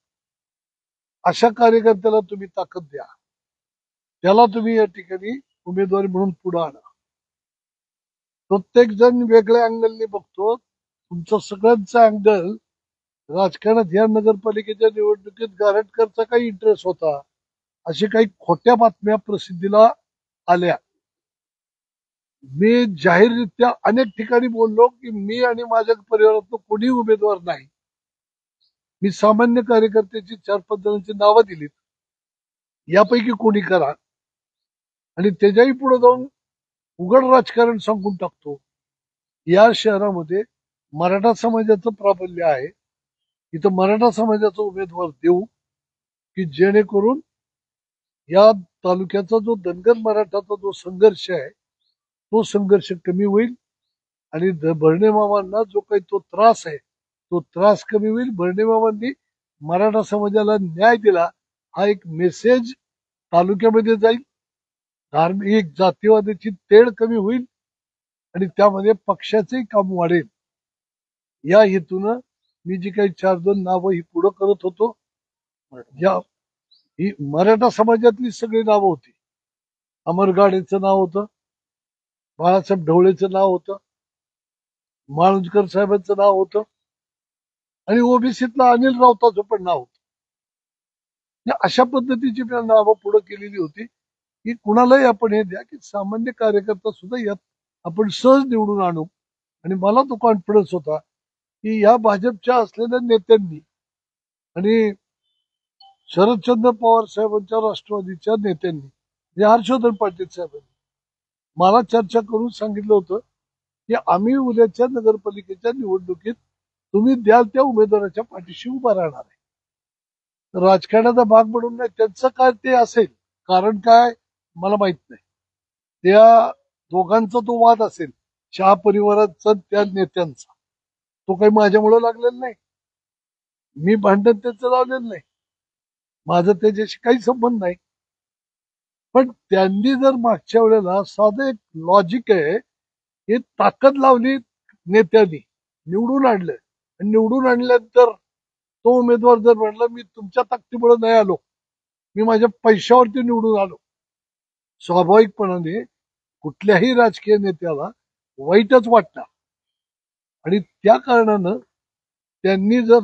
अशा कार्यकर्त्याला तुम्ही ताकद द्या, त्याला तुम्ही या ठिकाणी उमेदवारी म्हणून पुढे आणा. प्रत्येक जण वेगळ्या अँगलने बघतो. तुमचं सगळ्यांचा अँगल राजकारणात या नगरपालिकेच्या निवडणुकीत गारटकरचा काही इंटरेस्ट होता, अशी काही खोट्या बातम्या प्रसिद्धीला आल्या. मी जाहीररित्या अनेक ठिकाणी बोललो की मी आणि माझ्या परिवारातलं कोणी उमेदवार नाही. मी सामान्य कार्यकर्त्याची 4-5 जणांची नावं दिलीत, यापैकी कोणी करा, आणि त्याच्याही पुढे जाऊन उघड राजकारण सांगून टाकतो. या शहरामध्ये मराठा समाजाचं प्राबल्य आहे, इथं मराठा समाजाचा उमेदवार देऊ की जेणेकरून या तालुक्याचा जो धनगर मराठाचा जो संघर्ष आहे तो संघर्ष कमी होईल आणि भरणे मामांना जो काही तो त्रास आहे तो त्रास कमी होईल. भरणे मामांनी मराठा समाजाला न्याय दिला हा एक मेसेज तालुक्यामध्ये जाईल. धार्मिक जातीवादाची तेढ कमी होईल आणि त्यामध्ये पक्षाचेही काम वाढेल. या हेतूनं मी जी काही 4-2 नावं ही पुढं करत होतो, ही मराठा समाजातली सगळी नावं होती. अमर गाडेचं नाव होतं, बाळासाहेब ढवळेचं नाव होतं, माळुंजकर साहेबांचं नाव होतं आणि ओबीसीतला अनिल राऊताचं पण नाव होतं. अशा पद्धतीची नावं पुढे केलेली होती की कुणालाही आपण हे द्या की सामान्य कार्यकर्ता सुद्धा यात आपण सहज निवडून आणू. आणि मला तो कॉन्फिडन्स होता की या भाजपच्या असलेल्या नेत्यांनी आणि शरदचंद्र पवार साहेबांच्या राष्ट्रवादीच्या नेत्यांनी म्हणजे हर्षवर्धन पाटील साहेबांनी मला चर्चा करून सांगितलं होतं की आम्ही उद्याच्या नगरपालिकेच्या निवडणुकीत तुम्ही द्याल त्या उमेदवाराच्या पाठीशी उभा राहणार आहे. राजकारणाचा भाग म्हणून नाही, त्यांचं काय ते असेल, कारण काय मला माहित नाही. त्या दोघांचा तो वाद असेल, शहा परिवाराचा त्या नेत्यांचा, तो काही माझ्यामुळे लागलेला नाही. मी भांडण त्यांचं लावलेलं नाही, माझं त्याच्याशी काही संबंध नाही. पण त्यांनी जर मागच्या वेळेला साधं एक लॉजिक आहे, हे ताकद लावली नेत्यांनी, निवडून आणलं आणि निवडून आणल्यानंतर तो उमेदवार जर म्हणला मी तुमच्या ताकदीमुळे नाही आलो, मी माझ्या पैशावरती निवडून आलो, स्वाभाविकपणाने कुठल्याही राजकीय नेत्याला वाईटच वाटणार. आणि त्या कारणानं त्यांनी जर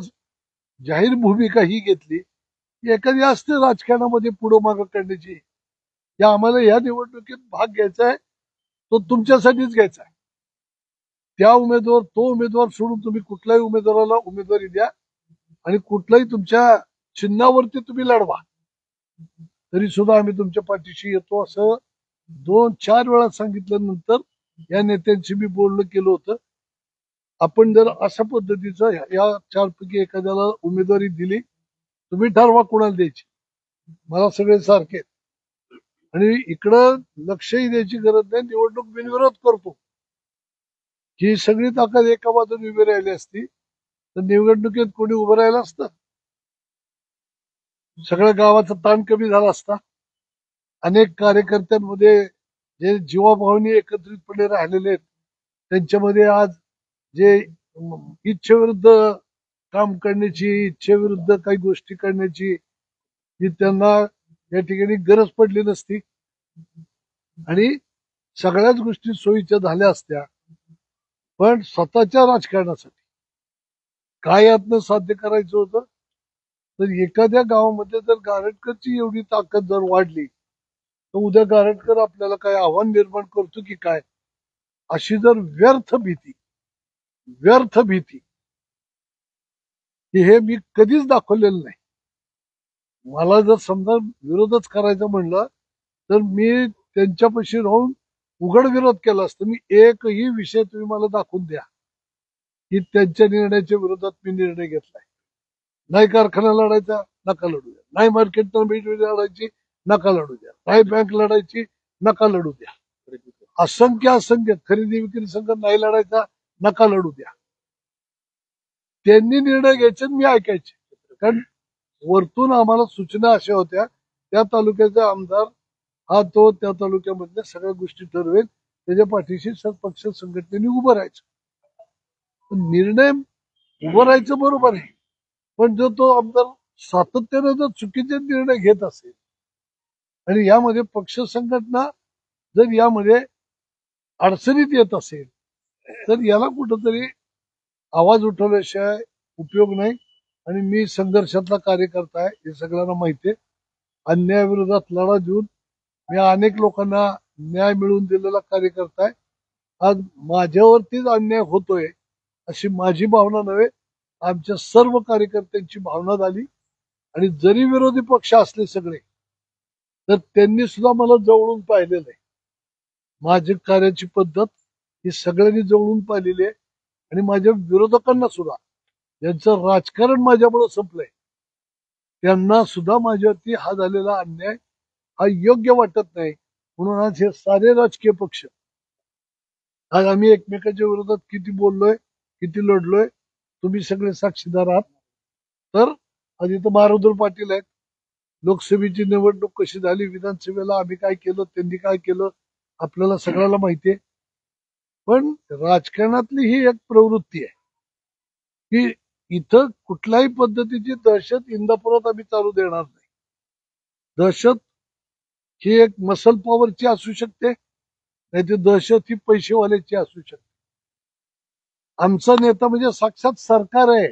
जाहीर भूमिका ही घेतली की एखादी असते राजकारणामध्ये पुढं मागं करण्याची, की आम्हाला या निवडणुकीत भाग घ्यायचा आहे, तो तुमच्यासाठीच घ्यायचा आहे, तो उमेदवार सोडून तुम्ही कुठल्याही उमेदवाराला उमेदवारी द्या आणि कुठल्याही तुमच्या चिन्हावरती तुम्ही लढवा, तरी सुद्धा आम्ही तुमच्या पाठीशी येतो, असं 2-4 वेळा सांगितल्यानंतर या नेत्यांशी मी बोलणं केलं होतं. आपण जर अशा पद्धतीचं या 4 पैकी एखाद्याला उमेदवारी दिली, तुम्ही ठरवा कोणाला द्यायची, मला सगळे सारखे. आणि इकडं लक्षही द्यायची गरज नाही, निवडणूक बिनविरोध करतो. ही सगळी ताकद एका बाजूने उभी राहिली असती तर निवडणुकीत कोणी उभं राहिलं असतं, सगळ्या गावाचा ताण कमी झाला असता. अनेक कार्यकर्त्यांमध्ये जे जीवाभावानी एकत्रितपणे राहिलेले आहेत, त्यांच्यामध्ये आज जे इच्छेविरुद्ध काम करण्याची, इच्छेविरुद्ध काही गोष्टी करण्याची जी त्यांना या ठिकाणी गरज पडली नसती आणि सगळ्याच गोष्टी सोयीच्या झाल्या असत्या, पण स्वतःच्या राजकारणासाठी काय यातनं साध्य करायचं होतं, तर एखाद्या गावामध्ये जर गारटकरची एवढी ताकद जर वाढली तर उद्या गारटकर आपल्याला काय आव्हान निर्माण करतो की काय, अशी जर व्यर्थ भीती की हे मी कधीच दाखवलेलं नाही. मला जर समजा विरोधच करायचं म्हणलं तर मी त्यांच्यापाशी राहून उघड विरोध केला असता. मी एकही विषय तुम्ही मला दाखवून द्या की त्यांच्या निर्णयाच्या विरोधात मी निर्णय घेतलाय. नाही कारखाना लढायचा, नका लढू द्या. नाही मार्केट लढायची, नका लढू द्या. नाही बँक लढायची, नका लढू द्या. असंख्य खरेदी विक्री संघ नाही लढायचा, नका लढू द्या. त्यांनी निर्णय घ्यायचे, मी ऐकायचे. कारण वरतून आम्हाला सूचना अशा होत्या, त्या तालुक्याचा आमदार हा तो त्या तालुक्यामधल्या सगळ्या गोष्टी ठरवेल, त्याच्या पाठीशी पक्ष संघटनेने उभं राहायचं. निर्णय उभं राहायचं बरोबर आहे, पण जर तो आमदार सातत्याने जर चुकीचे निर्णय घेत असेल आणि यामध्ये पक्ष संघटना जर यामध्ये अडचणीत येत असेल तर याला कुठंतरी आवाज उठवल्याशिवाय उपयोग नाही. आणि मी संघर्षातला कार्यकर्ता आहे, हे सगळ्यांना माहिती आहे. अन्यायाविरोधात लढा देऊन मी अनेक लोकांना न्याय मिळवून दिलेला कार्यकर्ता आहे. आज माझ्यावरतीच अन्याय होतोय अशी माझी भावना नव्हे, आमच्या सर्व कार्यकर्त्यांची भावना झाली. आणि जरी विरोधी पक्ष असले सगळे, तर त्यांनी सुद्धा मला जवळून पाहिलेलं आहे. माझी कार्याची पद्धत ही सगळ्यांनी जवळून पाहिलेली आहे. आणि माझ्या विरोधकांना सुद्धा, ज्यांचं राजकारण माझ्यामुळे संपलंय, त्यांना सुद्धा माझ्यावरती हा झालेला अन्याय हा योग्य वाटत नाही. म्हणून आज हे सारे राजकीय पक्ष, आज आम्ही एकमेकांच्या विरोधात किती बोललोय, किती लढलोय, तुम्ही सगळे साक्षीदार आहात. तर आज इथं मारुदुर पाटील आहेत. लोकसभेची निवडणूक कशी झाली, विधानसभेला आम्ही काय केलं, त्यांनी काय केलं, आपल्याला सगळ्याला माहिती आहे. पण राजकारणातली ही एक प्रवृत्ती आहे की इथं कुठल्याही पद्धतीची दहशत इंदापुरात आम्ही चालू देणार नाही. दहशत ही एक मसल पॉवरची असू शकते, नाही तर दहशत ही पैसेवाल्याची असू शकते. आमचा नेता म्हणजे साक्षात सरकार आहे.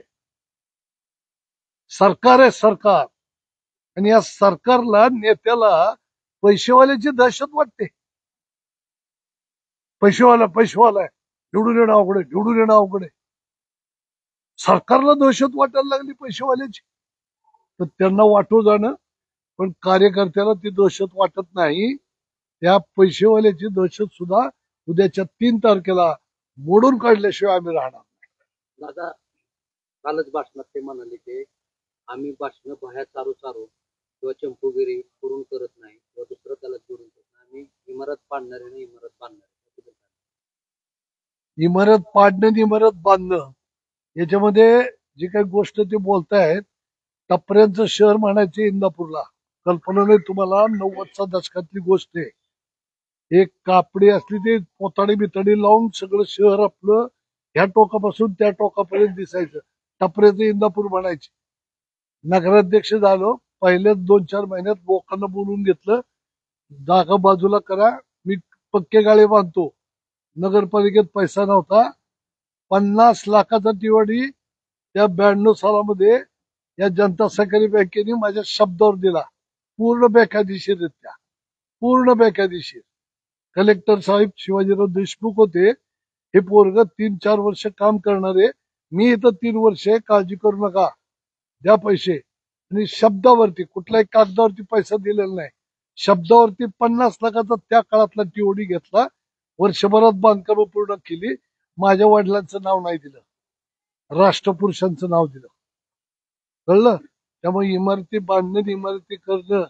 सरकार. आणि या सरकारला, नेत्याला पैसेवाल्याची दहशत वाटते. पैसेवाला आहे, निवडून येणं अवघड आहे. सरकारला दहशत वाटायला लागली पैसेवाल्याची, तर त्यांना वाटू जाणं. पण कार्यकर्त्याला ती दहशत वाटत नाही. त्या पैसेवाल्याची दहशत सुद्धा उद्याच्या 3 तारखेला मोडून काढल्याशिवाय आम्ही राहणार नाही. दादा, कालच भाषणात ते म्हणाले की आम्ही भाषण बाहेर चारू किंवा चंपूगिरी करून करत नाही किंवा दुसरं त्याला जोडून करत नाही. आम्ही इमारत पाडणारे इमारत बांधणार. इमारत बांधणं याच्यामध्ये जी काही गोष्ट ते बोलतायत, टपऱ्यांचं शहर म्हणायचे इंदापूरला, कल्पना नाही तुम्हाला. 90च्या दशकातली गोष्ट आहे. एक कापडी असली ते पोताडी बिताडी लावून सगळं शहर आपलं ह्या टोकापासून त्या टोकापर्यंत दिसायचं. टपऱ्याचं इंदापूर म्हणायचे. नगराध्यक्ष झालो. पहिले 2-4 महिन्यात लोकांना बोलून घेतलं, जागा बाजूला करा, मी पक्के गाळे बांधतो. नगरपालिकेत पैसा नव्हता. 50 लाखाचा टिवाडी त्या 92 सालामध्ये या जनता सहकारी बँकेने माझ्या शब्दावर दिला, पूर्ण बेकायदेशीररित्या, पूर्ण बेकायदेशीर. कलेक्टर साहेब शिवाजीराव देशमुख होते. हे पोरग 3-4 वर्ष काम करणारे, मी इथं 3 वर्ष, काळजी करू नका, द्या पैसे. आणि शब्दावरती, कुठल्याही कागदावरती पैसा दिलेला नाही, शब्दावरती 50 लाखाचा त्या काळातला टीओडी घेतला. वर्षभरात बांधकामं पूर्ण केली. माझ्या वडिलांचं नाव नाही दिलं, राष्ट्रपुरुषांचं नाव दिलं. कळलं? त्यामुळे इमारती बांधणं, इमारती करणं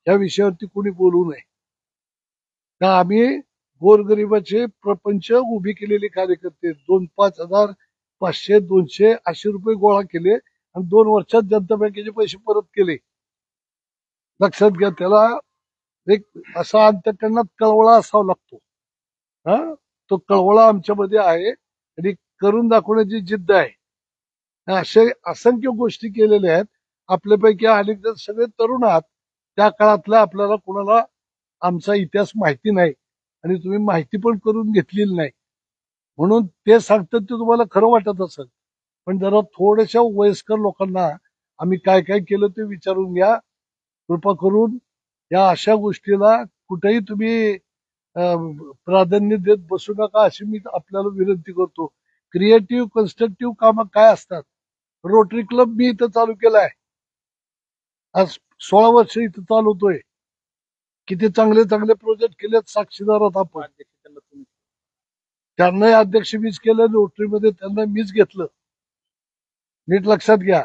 या विषयावरती कोणी बोलू नये. का आम्ही गोरगरिबाचे प्रपंच उभी केलेले कार्यकर्ते. 2-5 हजार, 500, 200 असे रुपये गोळा केले आणि 2 वर्षात जनता बँकेचे पैसे परत केले. लक्षात घ्या. त्याला एक असा अंतःकरणात कळवळा असावा लागतो. हा, तो कळवळा आमच्यामध्ये आहे आणि करून दाखवण्याची जिद्द आहे. असे असंख्य गोष्टी केलेल्या आहेत. आपल्यापैकी अनेक जण सगळे तरुण आहात. त्या काळातला आपल्याला कोणाला आमचा इतिहास माहिती नाही आणि तुम्ही माहिती पण करून घेतलेली नाही, म्हणून ते सांगतात ते तुम्हाला खरं वाटत असेल. पण जरा थोड्याशा वयस्कर लोकांना आम्ही काय काय केलं ते विचारून घ्या. कृपा करून या अशा गोष्टीला कुठेही तुम्ही प्राधान्य देत बसू नका, अशी मी आपल्याला विनंती करतो. क्रिएटिव्ह कन्स्ट्रक्टिव्ह कामं काय असतात? रोटरी क्लब मी इथं चालू केलाय, आज 16 वर्ष इथं चालवतोय. किती चांगले चांगले प्रोजेक्ट केलेत, साक्षीदार आहोत आपण. त्यांनाही अध्यक्ष मीच केलं, रोटरीमध्ये त्यांना मीच घेतलं. नीट लक्षात घ्या.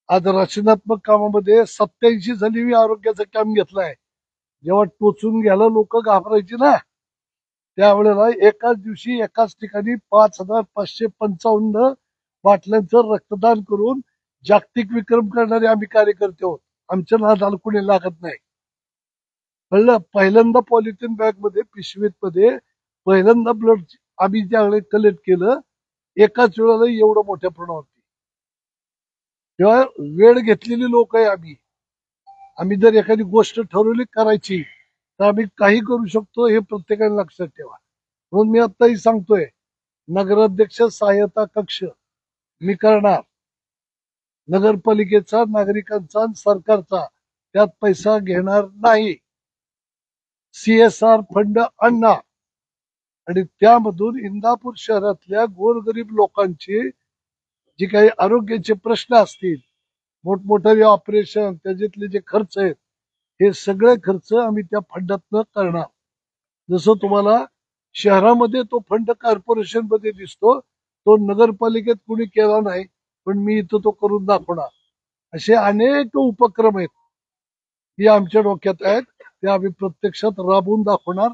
आज रचनात्मक कामामध्ये 87 झाली मी आरोग्याचं काम घेतलंय. जेव्हा टोचून घ्यायला लोक घाबरायची ना, त्यावेळेला एकाच दिवशी एकाच ठिकाणी 5555 बाटल्यांचं रक्तदान करून जागतिक विक्रम करणारे आम्ही कार्यकर्ते आहोत. आमच्या नादाला कुणी लागत नाही. कळलं? पहिल्यांदा पॉलिथिन बॅग मध्ये, पिशवीत मध्ये पहिल्यांदा ब्लड आम्ही ज्यावेळेस कलेक्ट केलं, एकाच वेळेला एवढं मोठ्या प्रमाणावरती. तेव्हा वेळ घेतलेली लोक आहे आम्ही. आम्ही जर एखादी गोष्ट ठरवली करायची तर आम्ही काही करू शकतो, हे प्रत्येकाने लक्षात ठेवा. म्हणून मी आताही सांगतोय, नगराध्यक्ष सहाय्यता कक्ष मी करणार. नगरपालिकेचा, नागरिकांचा, सरकारचा त्यात पैसा घेणार नाही. CSR फंड आणणार आणि त्यामधून इंदापूर शहरातल्या गोरगरीब लोकांची जी काही आरोग्याचे प्रश्न असतील, मोठमोठे ऑपरेशन, त्याच्यातले जे खर्च आहेत, हे सगळे खर्च आम्ही त्या फंडातनं करणार. जसं तुम्हाला शहरामध्ये तो फंड कॉर्पोरेशन मध्ये दिसतो, तो नगरपालिकेत कुणी केला नाही, पण मी इथं तो करून दाखवणार. असे अनेक उपक्रम आहेत, हे आमच्या डोक्यात आहेत, ते आम्ही प्रत्यक्षात राबवून दाखवणार.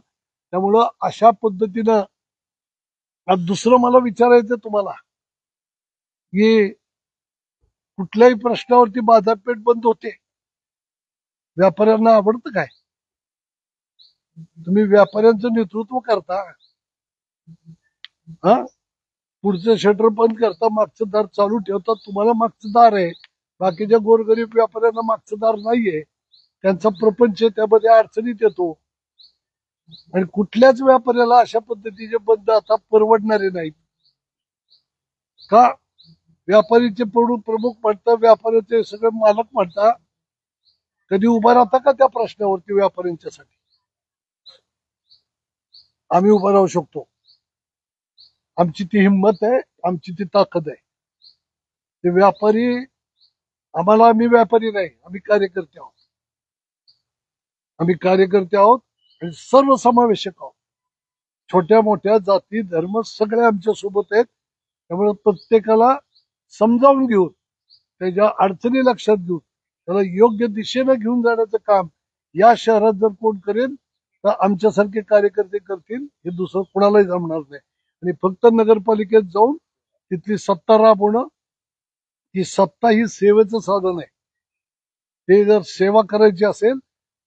त्यामुळं अशा पद्धतीनं. दुसरं मला विचारायचं तुम्हाला की कुठल्याही प्रश्नावरती बाजारपेठ बंद होते, व्यापाऱ्यांना आवडतं काय? तुम्ही व्यापाऱ्यांचं नेतृत्व करता, हा, पुढचं शटर बंद करता, मागचं दार चालू ठेवता. तुम्हाला मागचं दार आहे, बाकीच्या गोरगरीब व्यापाऱ्यांना मागचं दार नाहीये. त्यांचा प्रपंच त्यामध्ये अडचणीत येतो. आणि कुठल्याच व्यापाऱ्याला अशा पद्धतीचे बंद आता परवडणारे नाही. का? व्यापारीचे प्रमुख म्हणतात, व्यापाऱ्याचे सगळे मालक म्हणतात. कधी उभा राहता का त्या प्रश्नावरती व्यापाऱ्यांच्यासाठी? आम्ही उभा राहू शकतो. आमची ती हिंमत आहे, आमची ती ताकद आहे. ते व्यापारी आम्हाला, आम्ही व्यापारी नाही, आम्ही कार्यकर्ते आहोत. आम्ही कार्यकर्ते आहोत आणि सर्वसमावेशक आहोत. छोट्या मोठ्या जाती धर्म सगळे आमच्या सोबत आहेत. त्यामुळे प्रत्येकाला समजावून घेऊन, त्याच्या अडचणी लक्षात घेऊन, त्याला योग्य दिशेनं घेऊन जाण्याचं काम या शहरात जर कोण करेल तर आमच्यासारखे कार्यकर्ते करतील. हे दुसरं कोणालाही जमणार नाही. आणि फक्त नगरपालिकेत जाऊन तिथली सत्ता राबवणं, ही सत्ता ही सेवेचं साधन आहे. ते जर सेवा करायची असेल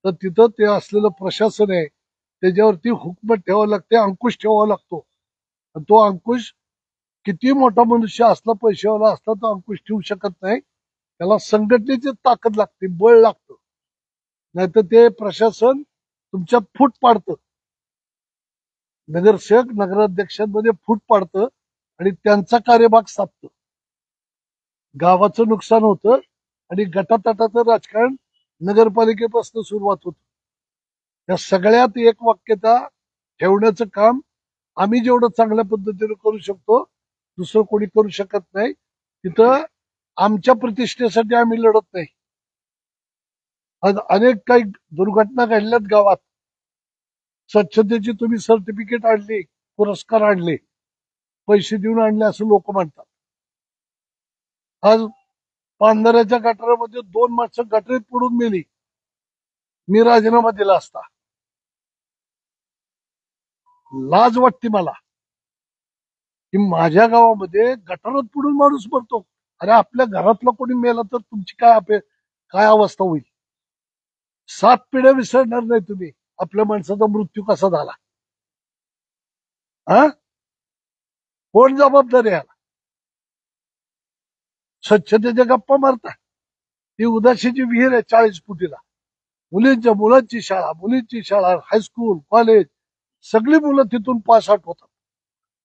तर तिथं ते असलेलं प्रशासन आहे, त्याच्यावरती हुकूमत ठेवावं लागते, अंकुश ठेवावा लागतो. आणि तो अंकुश किती मोठा मनुष्य असला, पैशावाला असला, तो अंकुश ठेवू शकत नाही. त्याला संघटनेची ताकद लागते, बळ लागतं. नाहीतर ते प्रशासन तुमच्यात फूट पाडतं, नगरसेवक नगराध्यक्षांमध्ये फूट पाडतं आणि त्यांचा कार्यभाग साधतं. गावाचं नुकसान होतं आणि गटातटाचं राजकारण नगरपालिकेपासून सुरुवात होतं. या सगळ्यात एक वाक्यता ठेवण्याचं काम आम्ही जेवढं चांगल्या पद्धतीने करू शकतो दुसरं कोणी करू शकत नाही. तिथं आमच्या प्रतिष्ठेसाठी आम्ही लढत नाही. आज अनेक काही दुर्घटना घडल्यात गावात. स्वच्छतेची तुम्ही सर्टिफिकेट आणली, पुरस्कार आणले, पैसे देऊन आणले असं लोक म्हणतात. आज पांढऱ्याच्या गटारामध्ये 2 माणसं गटरीत पडून मेली. मी राजीनामा दिला असता. लाज वाटते मला की माझ्या गावामध्ये गटारात पडून माणूस मरतो. अरे आपल्या घरातला कोणी मेला तर तुमची काय अवस्था होईल. 7 पिढ्या विसरणार नाही तुम्ही आपल्या माणसाचा मृत्यू कसा झाला. हा, कोण जबाबदारी याला. स्वच्छतेच्या गप्पा मारता. ती उदाशीची विहीर आहे 40 फुटीला. मुलांची शाळा, हायस्कूल, कॉलेज, सगळी मुलं तिथून पास आउट होतात,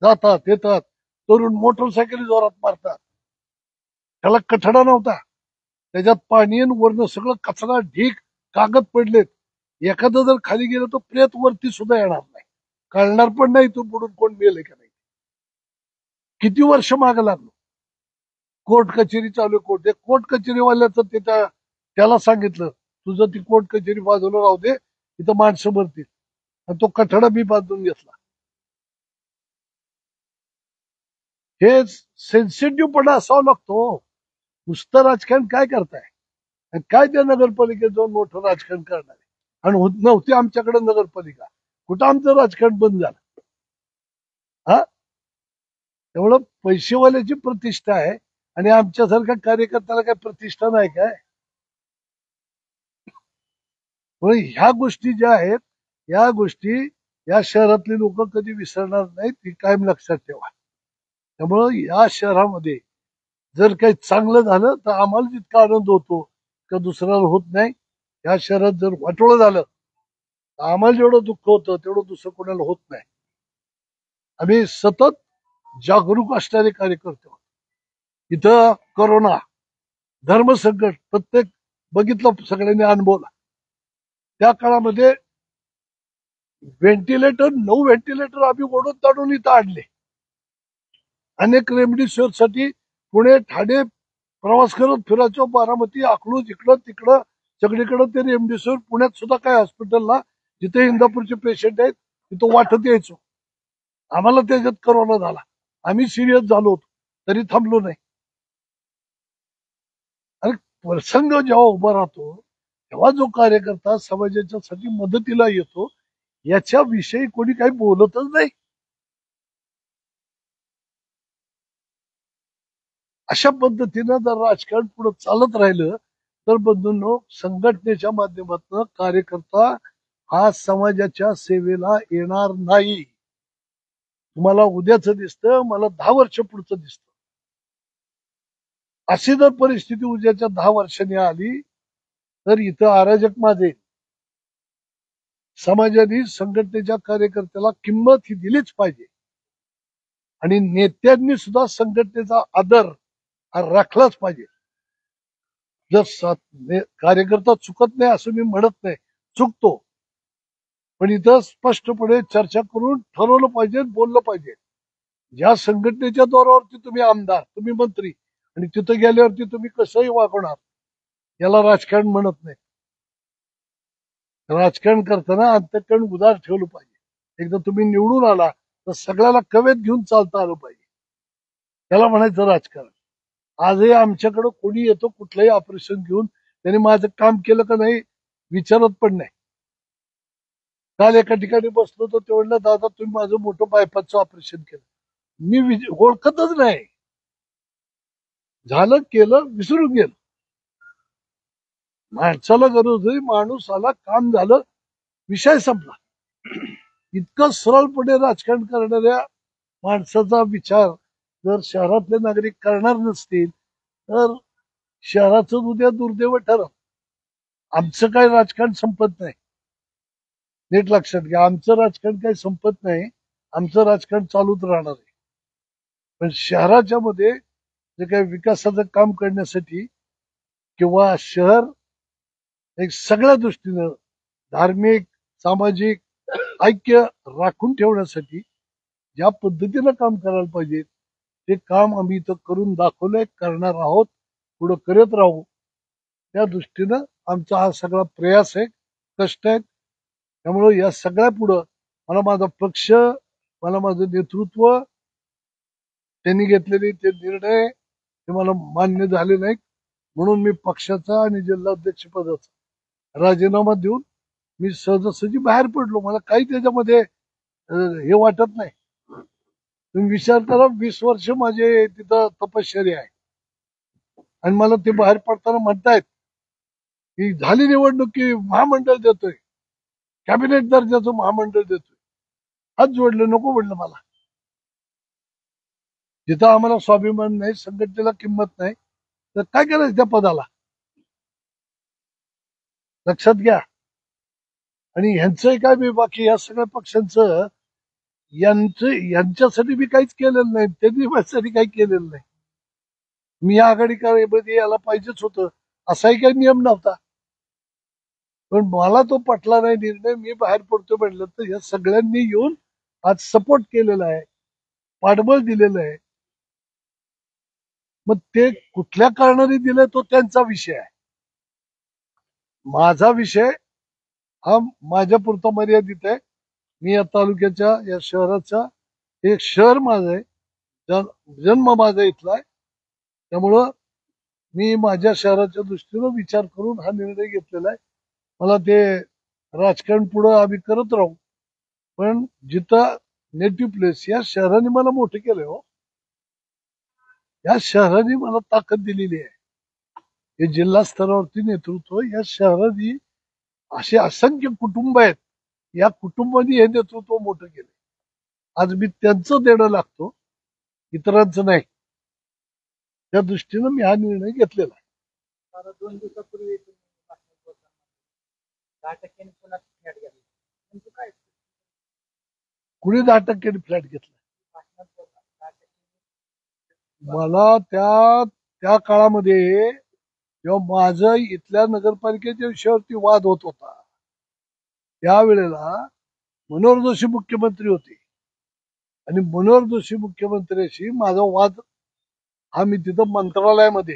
जातात येतात. तरुण मोटरसायकली जोरात मारतात. त्याला कठडा नव्हता, त्याच्यात पाणी वरनं सगळं कचरा ढीक कागद पडलेत. एखादं जर खाली गेलं तर प्रेत वरती सुद्धा येणार नाही, कळणार पण नाही तो बुडून कोण मेले का नाही. किती वर्ष मागे लागलो. कोर्ट कचेरी चालू आहे. कोर्ट कचेरीवाल्याचं त्याला सांगितलं तुझं ती कोर्ट कचेरी बाजूला राहू दे, तिथं माणसं मरतील. आणि तो कठडा मी बांधून घेतला. हे सेन्सिटिव्ह पण असावं लागतो. नुसतं राजकारण काय करताय, आणि काय त्या नगरपालिकेत जाऊन मोठं राजकारण करणार आहे. आणि नव्हती आमच्याकडे नगरपालिका, कुठं आमचं राजकारण बंद झालं. हा, त्यामुळं पैसेवाल्याची प्रतिष्ठा आहे आणि आमच्यासारख्या कार्यकर्त्याला काय प्रतिष्ठा नाही काय. ह्या गोष्टी ज्या आहेत, या गोष्टी या शहरातली लोक कधी विसरणार नाहीत, ती कायम लक्षात ठेवा. त्यामुळं या शहरामध्ये जर काही चांगलं झालं तर आम्हाला जितका आनंद होतो का दुसऱ्याला होत नाही. या शहरात जर वाटोळं झालं तर आम्हाला जेवढं दुःख होतं तेवढं दुसरं कोणाला होत नाही. आम्ही सतत जागरूक असणारे कार्यकर्ते आहोत. इथं कोरोना, धर्मसंकट प्रत्येक बघितलं, सगळ्यांनी अनुभवला. त्या काळामध्ये 9 व्हेंटिलेटर आम्ही ओढून ताडून इथं आणले. अनेक रेमडेसिवीर साठी पुणे ठाणे प्रवास करत फिरायचो. बारामती, अकलूज, इकडं तिकडं सगळीकडे ते रेमडेसिवीर. पुण्यात सुद्धा काय हॉस्पिटलला जिथे इंदापूरचे पेशंट आहेत तिथं वाटत यायचो. आम्हाला त्याच्यात कोरोना झाला, आम्ही सिरियस झालो होतो तरी थांबलो नाही. आणि प्रसंग जेव्हा उभा राहतो तेव्हा जो कार्यकर्ता समाजाच्या साठी मदतीला येतो याच्याविषयी कोणी काही बोलतच नाही. अशा पद्धतीनं जर राजकारण पुढे चालत राहिलं तर बंधूंनो, संघटनेच्या माध्यमातून कार्यकर्ता हा समाजाच्या सेवेला येणार नाही. तुम्हाला उद्याच दिसतं, मला 10 वर्ष पुढचं दिसतं. अशी जर परिस्थिती उद्याच्या 10 वर्षांनी आली तर इथं अराजक माजेल. समाजाने संघटनेच्या कार्यकर्त्याला किंमत ही दिलीच पाहिजे आणि नेत्यांनी सुद्धा संघटनेचा आदर राखलाच पाहिजे. जर कार्यकर्ता चुकत नाही असं मी म्हणत नाही, चुकतो, पण इथं स्पष्टपणे चर्चा करून ठरवलं पाहिजे, बोललं पाहिजे. ज्या संघटनेच्या दौऱ्यावरती तुम्ही आमदार, तुम्ही मंत्री, आणि तिथं गेल्यावरती तुम्ही कसंही वागवणार, याला राजकारण म्हणत नाही. राजकारण करताना अंतःकरण उदार ठेवलं पाहिजे. एकदा तुम्ही निवडून आला तर सगळ्याला कवेत घेऊन चालता आलं पाहिजे, त्याला म्हणायचं राजकारण. आजही आमच्याकडे कोणी येतो कुठलंही ऑपरेशन घेऊन, त्याने माझं काम केलं का नाही विचारत पण नाही. काल एका ठिकाणी बसलो तर ते म्हणलं, दादा तुम्ही माझं मोठं बायपासचं ऑपरेशन केलं. मी ओळखतच नाही. झालं केलं विसरून गेलं. माणसाला गरज होती, माणूस आला, काम झालं, विषय संपला. इतकं सरळपणे राजकारण करणाऱ्या माणसाचा विचार जर शहरातले नागरिक करणार नसतील तर शहराचं उद्या दुर्दैव ठरल. आमचं काही राजकारण संपत नाही, नीट लक्षात घ्या. आमचं राजकारण काही संपत नाही, आमचं राजकारण चालूच राहणार आहे. पण शहराच्या मध्ये जे काही विकासाचं काम करण्यासाठी किंवा शहर एक सगळ्या दृष्टीनं धार्मिक सामाजिक ऐक्य राखून ठेवण्यासाठी ज्या पद्धतीनं काम करायला पाहिजे ते काम आम्ही इथं करून दाखवलंय, करणार आहोत, पुढं करत राहू. त्या दृष्टीनं आमचा हा सगळा प्रयास आहे, कष्ट आहेत. त्यामुळे या सगळ्या पुढं मला माझा पक्ष, मला माझं नेतृत्व, त्यांनी घेतलेले ते निर्णय ते मला मान्य झाले नाहीत. म्हणून मी पक्षाचा आणि जिल्हाध्यक्षपदाचा राजीनामा देऊन मी सहजासहजी बाहेर पडलो. मला काही त्याच्यामध्ये हे वाटत नाही. तुम्ही विचार करा, 20 वर्ष माझे तिथं तपश्चर्या आहे आणि मला ते बाहेर पडताना म्हणतायत की झाली निवडणूक की महामंडळ देतोय, कॅबिनेट दर्जाचं महामंडळ देतोय. हात जोडलं, नको म्हटलं मला. जिथं आम्हाला स्वाभिमान नाही, संघटनेला किंमत नाही, तर काय करायचं त्या पदाला, लक्षात घ्या. आणि ह्यांचंही काय, मी बाकी या सगळ्या पक्षांचं यांच्यासाठी मी काहीच केलेलं नाही, त्यांनी माझ्यासाठी काही केलेलं नाही. मी या आघाडीमध्ये याला पाहिजेच होतं असाही काही नियम नव्हता. पण मला तो पटला नाही निर्णय, मी बाहेर पडतो म्हटलं तर या सगळ्यांनी येऊन आज सपोर्ट केलेला आहे, पाठबळ दिलेलं आहे. मग ते कुठल्या कारणाने दिलं तो त्यांचा विषय आहे. माझा विषय हा माझ्या पुरता मर्यादित आहे. मी या तालुक्याच्या, या शहराचा, एक शहर माझं आहे, जन्म माझा इथला आहे. त्यामुळं मी माझ्या शहराच्या दृष्टीनं विचार करून हा निर्णय घेतलेला आहे. मला ते राजकारण पुढं आम्ही करत राहू, पण जिथं नेटिव्ह प्लेस, या शहराने मला मोठं केलंय हो. या शहराने मला ताकद दिलेली आहे. हे जिल्हा स्तरावरती नेतृत्व, या शहराने असे असंख्य कुटुंब आहेत, या कुटुंबाने हे नेतृत्व मोठं केलं. आज मी त्यांचं देणं लागतो, इतरांचं नाही. त्या दृष्टीनं मी हा निर्णय घेतलेला आहे. 2 दिवसापूर्वी 10% पुन्हा फ्लॅट घेतला, काय कुणी 10% फ्लॅट घेतला? मला त्या काळामध्ये जेव्हा माझं इथल्या नगरपालिकेच्या विषयावरती वाद होत होता, त्यावेळेला मनोहर जोशी मुख्यमंत्री होते आणि मनोहर जोशी मुख्यमंत्र्याशी माझा वाद हा मी तिथं मंत्रालयामध्ये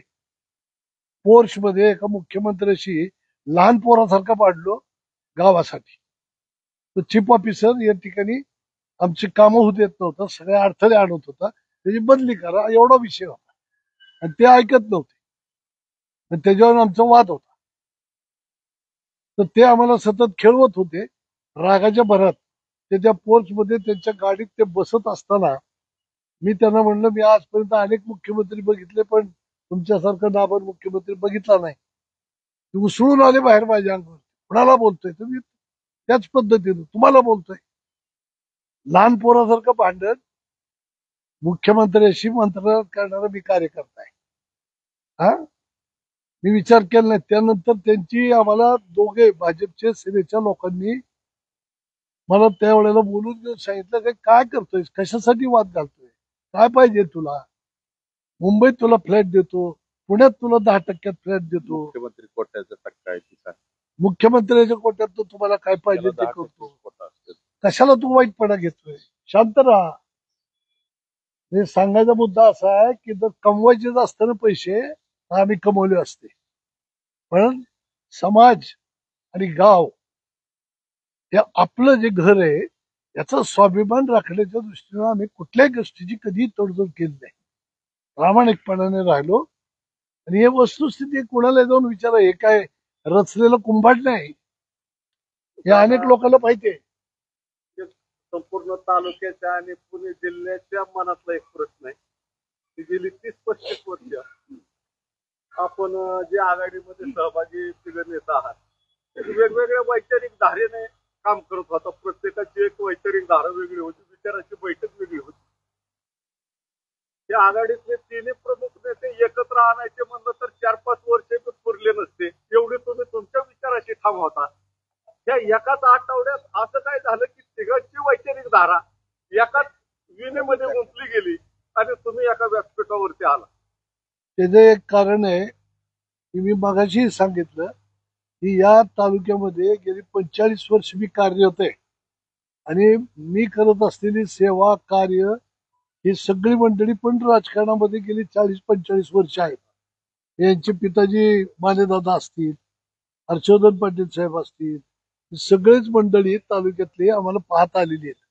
पोर्श मध्ये एका मुख्यमंत्र्याशी लहान पोरासारखा पाडलो गावासाठी. तो चीफ ऑफिसर या ठिकाणी आमची कामं होत येत नव्हतं, सगळे अडथळे आणत होता, त्याची बदली करा एवढा विषय होता आणि ते ऐकत नव्हते. त्याच्यावर आमचा वाद होता. तर ते आम्हाला सतत खेळवत होते रागाच्या भरात. ते त्या पोर्च मध्ये त्यांच्या गाडीत ते बसत असताना मी त्यांना म्हणलं, मी आजपर्यंत अनेक मुख्यमंत्री बघितले, पण तुमच्यासारखा नाबर मुख्यमंत्री बघितला नाही. ते उसळून आले बाहेर माझ्या अंगावर. कुणाला बोलतोय तुम्ही? त्याच पद्धतीनं तुम्हाला बोलतोय. लहान पोरासारखं भांडण मुख्यमंत्र्याशी मंत्रालयात करणारा मी कार्यकर्ता आहे. हा, मी विचार केला नाही. त्यानंतर त्यांची आम्हाला दोघे भाजपचे सेनेच्या लोकांनी मला त्यावेळेला बोलून घेऊन सांगितलं की काय करतोय, कशासाठी वाद घालतोय, काय पाहिजे तुला, मुंबईत तुला फ्लॅट देतो, पुण्यात तुला 10% फ्लॅट देतो, मुख्यमंत्री कोट्याचा टक्का आहे, मुख्यमंत्र्याच्या कोट्यात तो तुम्हाला काय पाहिजे ते करतो, कशाला तू वाईटपणा घेतोय, शांत राहा. हे सांगायचा मुद्दा असा आहे की जर कमवायचे असताना पैसे आम्ही कमवले असते, पण समाज आणि गाव हे आपलं जे घर आहे याचा स्वाभिमान राखण्याच्या दृष्टीनं आम्ही कुठल्याही गोष्टीची कधी तडजोड केली नाही, प्रामाणिकपणाने राहिलो. आणि हे वस्तुस्थिती कोणाला जाऊन विचारा, हे काय रचलेलं कुंभाट नाही, हे अनेक लोकांना माहिती आहे. संपूर्ण तालुक्याच्या आणि पुणे जिल्ह्याच्या मनातला एक प्रश्न आहे की गेली 30-35 वर्ष आपण जे आघाडीमध्ये सहभागी तिघे नेता आहात, वेगवेगळ्या वैचारिक धारेने काम करत होता. प्रत्येकाची एक वैचारिक धारा वेगळी होती, विचाराची बैठक वेगळी होती. या आघाडीतले तिन्ही प्रमुख नेते एकत्र आणायचे म्हणलं तर 4-5 नेमका वरती आला? त्याचं एक कारण आहे की मी मगाशी सांगितलं की या तालुक्यामध्ये गेली 45 वर्ष मी कार्यरत आहे आणि मी करत असलेली सेवा कार्य ही सगळी मंडळी पण राजकारणामध्ये गेली 40-45 वर्ष आहेत. यांचे पिताजी मानेदादा असतील, हर्षवर्धन पाटील साहेब असतील, ही सगळेच मंडळी तालुक्यातली आम्हाला पाहत आलेली आहेत.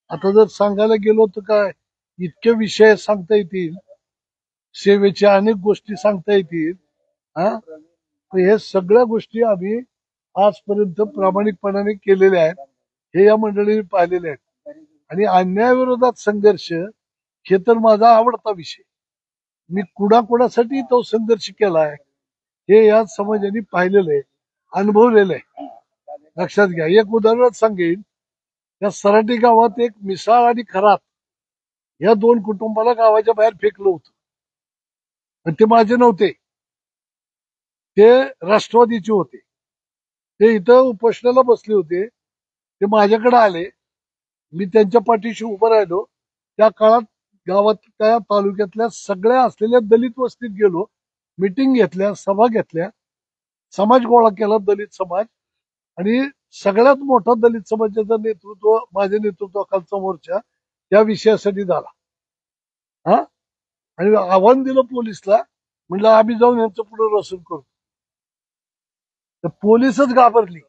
आता जर सांगायला गेलो तर काय इतके विषय सांगता येतील, सेवेच्या अनेक गोष्टी सांगता येतील. हा हे सगळ्या गोष्टी आम्ही आजपर्यंत प्रामाणिकपणाने केलेल्या आहेत. हे या मंडळीने पाहिलेले आहेत. आणि अन्यायाविरोधात संघर्ष हे तर माझा आवडता विषय. मी कुणाकुणासाठी तो संघर्ष केलाय हे या समाजाने पाहिलेलं आहे, अनुभवलेलं आहे. लक्षात घ्या. एक उदाहरण सांगेन. या सराटी गावात एक मिसाळ आणि खरात या दोन कुटुंबाला गावाच्या बाहेर फेकलं होतं. पण ते माझे नव्हते, ते राष्ट्रवादीचे होते. ते इथं उपोषणाला बसले होते. ते माझ्याकडे आले. मी त्यांच्या पाठीशी उभं राहिलो. त्या काळात गावातल्या तालुक्यातल्या सगळ्या असलेल्या दलित वस्तीत गेलो. मिटिंग घेतल्या, सभा घेतल्या, समाज गोळा केला, दलित समाज. आणि सगळ्यात मोठा दलित समाजाचं नेतृत्व माझ्या नेतृत्वाखालचा मोर्चा त्या विषयासाठी झाला. हा आणि आव्हान दिलं पोलिसला, म्हणलं आम्ही जाऊन यांचं पुनर्वसन करू. तर पोलीसच घाबरली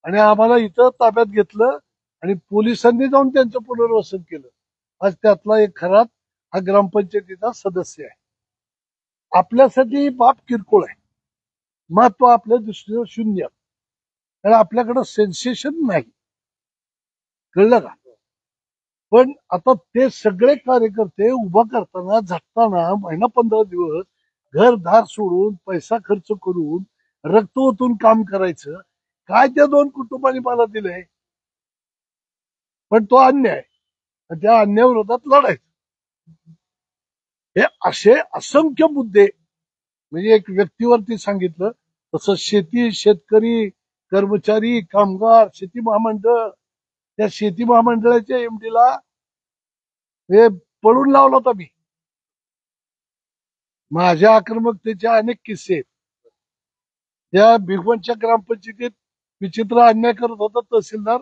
आणि आम्हाला इथं ताब्यात घेतलं आणि पोलिसांनी जाऊन त्यांचं पुनर्वसन केलं. आज त्यातला एक खरात हा ग्रामपंचायतीचा सदस्य आहे. आपल्यासाठी बाप किरकोळ आहे, महत्व आपल्या दृष्टीनं शून्य, कारण आपल्याकडं सेन्सेशन नाही. कळलं का? पण आता ते सगळे कार्यकर्ते उभा करताना झटताना महिना 15 दिवस घरदार सोडून पैसा खर्च करून रक्त ओतून काम करायचं, काय त्या दोन कुटुंबांनी मला दिलंय? पण तो अन्याय, त्या अन्यायाविरोधात लढायचं. हे असे असंख्य मुद्दे, म्हणजे एक व्यक्तीवरती सांगितलं तसं शेती, शेतकरी, कर्मचारी, कामगार, शेती महामंडळ, त्या शेती महामंडळाच्या एमडीला हे पळून लावला होता मी. माझ्या आक्रमकतेचे अनेक किस्से आहेत. त्या भिगवणच्या ग्रामपंचायतीत विचित्र अन्याय करत होता तहसीलदार.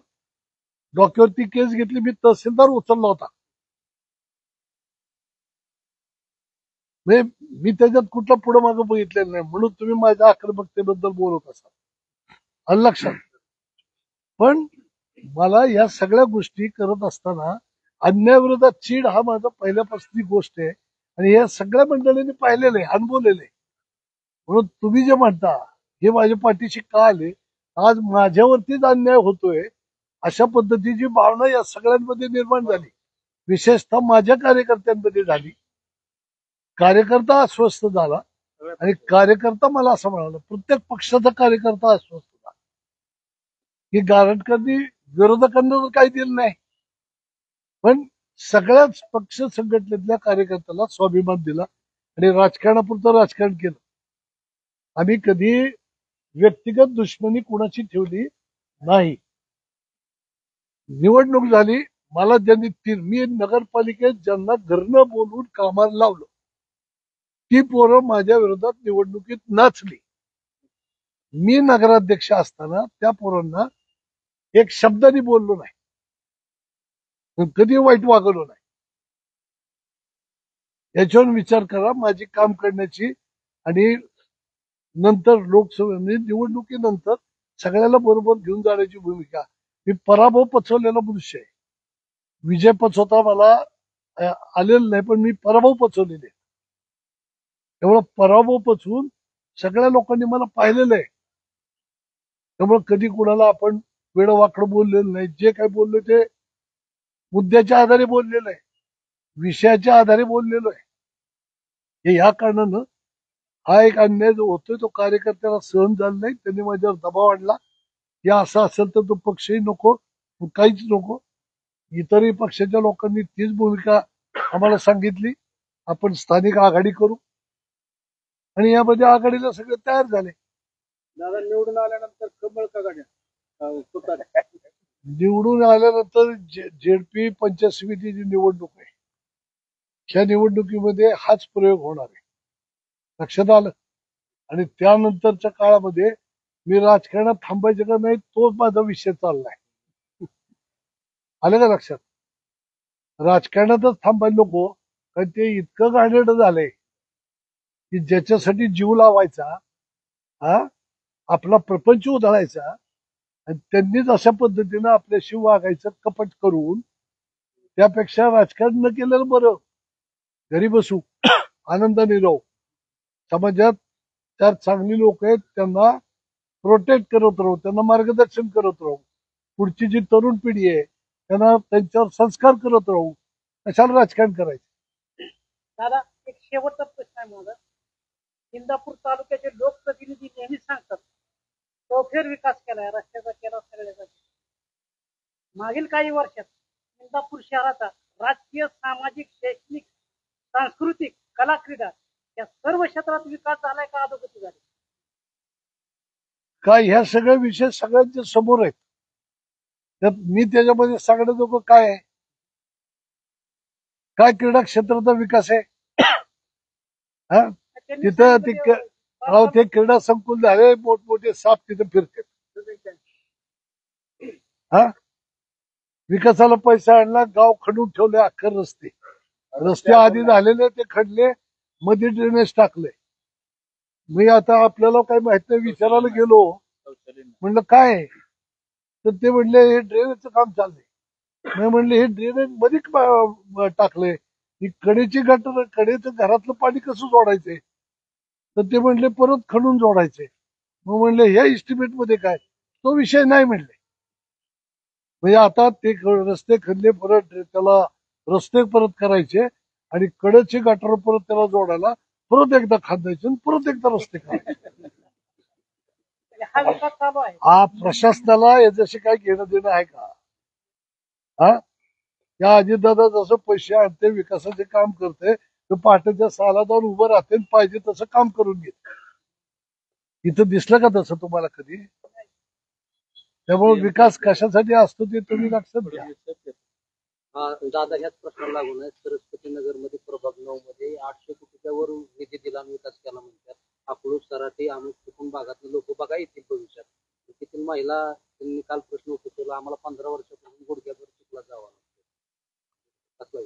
डोक्यावरती केस घेतली, मी तहसीलदार उचलला होता. मी त्याच्यात कुठला पुढं मागं बघितलेलं नाही, म्हणून तुम्ही माझ्या आक्रमकतेबद्दल बोलत असाल. लक्षात. पण मला या सगळ्या गोष्टी करत असताना अन्यायाविरोधात चीड हा माझा पहिल्यापासूनची गोष्ट आहे आणि या सगळ्या मंडळींनी पाहिलेलं आहे, अनुभवलेलं आहे. म्हणून तुम्ही जे म्हणता हे माझ्या पाठीशी का आले, आज माझ्यावरतीच अन्याय होतोय अशा पद्धतीची भावना या सगळ्यांमध्ये निर्माण झाली, विशेषतः माझ्या कार्यकर्त्यांमध्ये झाली. कार्यकर्ता अस्वस्थ झाला आणि कार्यकर्ता मला असं म्हणाला, प्रत्येक पक्षाचा कार्यकर्ता अस्वस्थ झाला की गारटकरनी विरोधकांना तर काही दिलं नाही, पण सगळ्याच पक्ष संघटनेतल्या कार्यकर्त्याला स्वाभिमान दिला आणि राजकारणापुरतं राजकारण केलं. आम्ही कधी व्यक्तिगत दुश्मनी कुणाची ठेवली नाही. निवडणूक झाली, मला ज्यांनी मी नगरपालिकेत ज्यांना घरनं बोलवून कामाला लावलं ती पोरं माझ्या विरोधात निवडणुकीत नाचली. मी नगराध्यक्ष असताना त्या पोरांना एक शब्दाने बोललो नाही, कधी वाईट वागवलो नाही. याच्यावर विचार करा माझी काम करण्याची. आणि नंतर लोकसभा निवडणुकीनंतर सगळ्याला बरोबर घेऊन जाण्याची भूमिका. मी पराभव पचवलेला मनुष्य आहे. विजय पचवता मला आलेलं नाही, पण मी पराभव पचवलेले. एवढं पराभव पचवून सगळ्या लोकांनी मला पाहिलेलं आहे. त्यामुळे कधी कुणाला आपण वेळ वाकडं बोललेलं नाही. जे काही बोललो ते मुद्द्याच्या आधारे बोललेलं आहे, विषयाच्या आधारे बोललेलो आहे. हे या कारणानं हा एक अन्याय जो होतोय तो कार्यकर्त्याला सहन झाला नाही. त्यांनी माझ्यावर दबाव आणला की असं असेल तर तो पक्षही नको, काहीच नको. इतरही पक्षाच्या लोकांनी तीच भूमिका आम्हाला सांगितली, आपण स्थानिक आघाडी करू. आणि यामध्ये आघाडीला सगळे तयार झाले. दादा निवडून आल्यानंतर कमळ का गाड्या? निवडून आल्यानंतर जेडपी पंचायत समितीची निवडणूक आहे. ह्या निवडणुकीमध्ये हाच प्रयोग होणार आहे, लक्षात आलं. आणि त्यानंतरच्या काळामध्ये मी राजकारणात थांबायचं का नाही तो माझा विषय चाललाय. आलं का लक्षात? राजकारणातच थांबायला नको, कारण ते इतकं गाणेरडं झालंय की ज्याच्यासाठी जीव लावायचा, हा आपला प्रपंच उधळायचा, आणि त्यांनीच अशा पद्धतीनं आपल्याशी वागायचं कपट करून, त्यापेक्षा राजकारण न केलेलं बरं. घरी बसू, आनंदाने राहू, समाजात चार चांगली लोक आहेत त्यांना प्रोटेक्ट करत राहू, त्यांना मार्गदर्शन करत राहू. पुढची जी तरुण पिढी आहे त्यांना त्यांच्यावर संस्कार करत राहू. कशाला राजकारण करायचं? दादा, एक शेवटचा प्रश्न आहे माझा. इंदापूर तालुक्याचे लोकप्रतिनिधी नेहमीच सांगतात चौफेर विकास केलाय, रस्त्याचा केला, सगळ्याचा. मागील काही वर्षात इंदापूर शहराचा राजकीय, सामाजिक, शैक्षणिक, सांस्कृतिक, कला, क्रीडा या सर्व क्षेत्रात विकास झालाय का अधोगती झाली? काय ह्या सगळे विषय सगळ्यांच्या समोर आहेत. त्यात मी त्याच्यामध्ये सांगणं नको काय आहे? काय क्रीडा क्षेत्राचा विकास आहे? हा, त्यांनी तिथं सांगितलं ते क्रीडा संकुल झाले, मोठमोठे साप तिथे फिरतात. हा, विकासाला पैसा आणला, गाव खणून ठेवले, अख्खर रस्ते आधी झालेले ते खणले, मध्ये ड्रेनेज टाकले. मी आता आपल्याला काही माहित नाही, विचारायला गेलो, म्हणलं काय आहे? तर ते म्हणले हे ड्रेनेजचं काम चाललंय. मी म्हणले हे ड्रेनेज मध्ये टाकलंय, ही कडेची गटर, कडेचं घरातलं पाणी कसं जोडायचंय? तर ते म्हणले परत खणून जोडायचे. मग म्हणले ह्या इस्टिमेट मध्ये काय? तो विषय नाही म्हणले. म्हणजे आता ते रस्ते खणले, परत त्याला रस्ते परत करायचे आणि कडेचे गटर परत त्याला जोडायला परत एकदा खांदायचे आणि परत एकदा रस्ते करायचे. हा विकास चालू आहे. हा प्रशासनाला याच्याशी काय घेणं देणं आहे का? हा, या अजितदादा जसं पैसे आणते, विकासाचे काम करते, तर पहाटेच्या 6ला जाऊन उभं राहते, पाहिजे तसं काम करून घेते. इथं दिसलं का तसं तुम्हाला कधी? त्यामुळे विकास कशासाठी असतो ते तुम्ही लक्षात घ्या. दादा, ह्याच प्रश्नाला लागून आहे, सरस्वती नगर मध्ये प्रभाग 9 मध्ये 800 कोटीच्या वर निधी दिला, विकास केला म्हणतात. अकलूज, सराटी, अमुक कुटुंब भागातले लोक बघा येतील भविष्यात. तेथील महिला त्यांनी काल प्रश्न उपस्थित, आम्हाला 15 वर्षापासून गुडघ्यावर चिखलात जावं लागतं.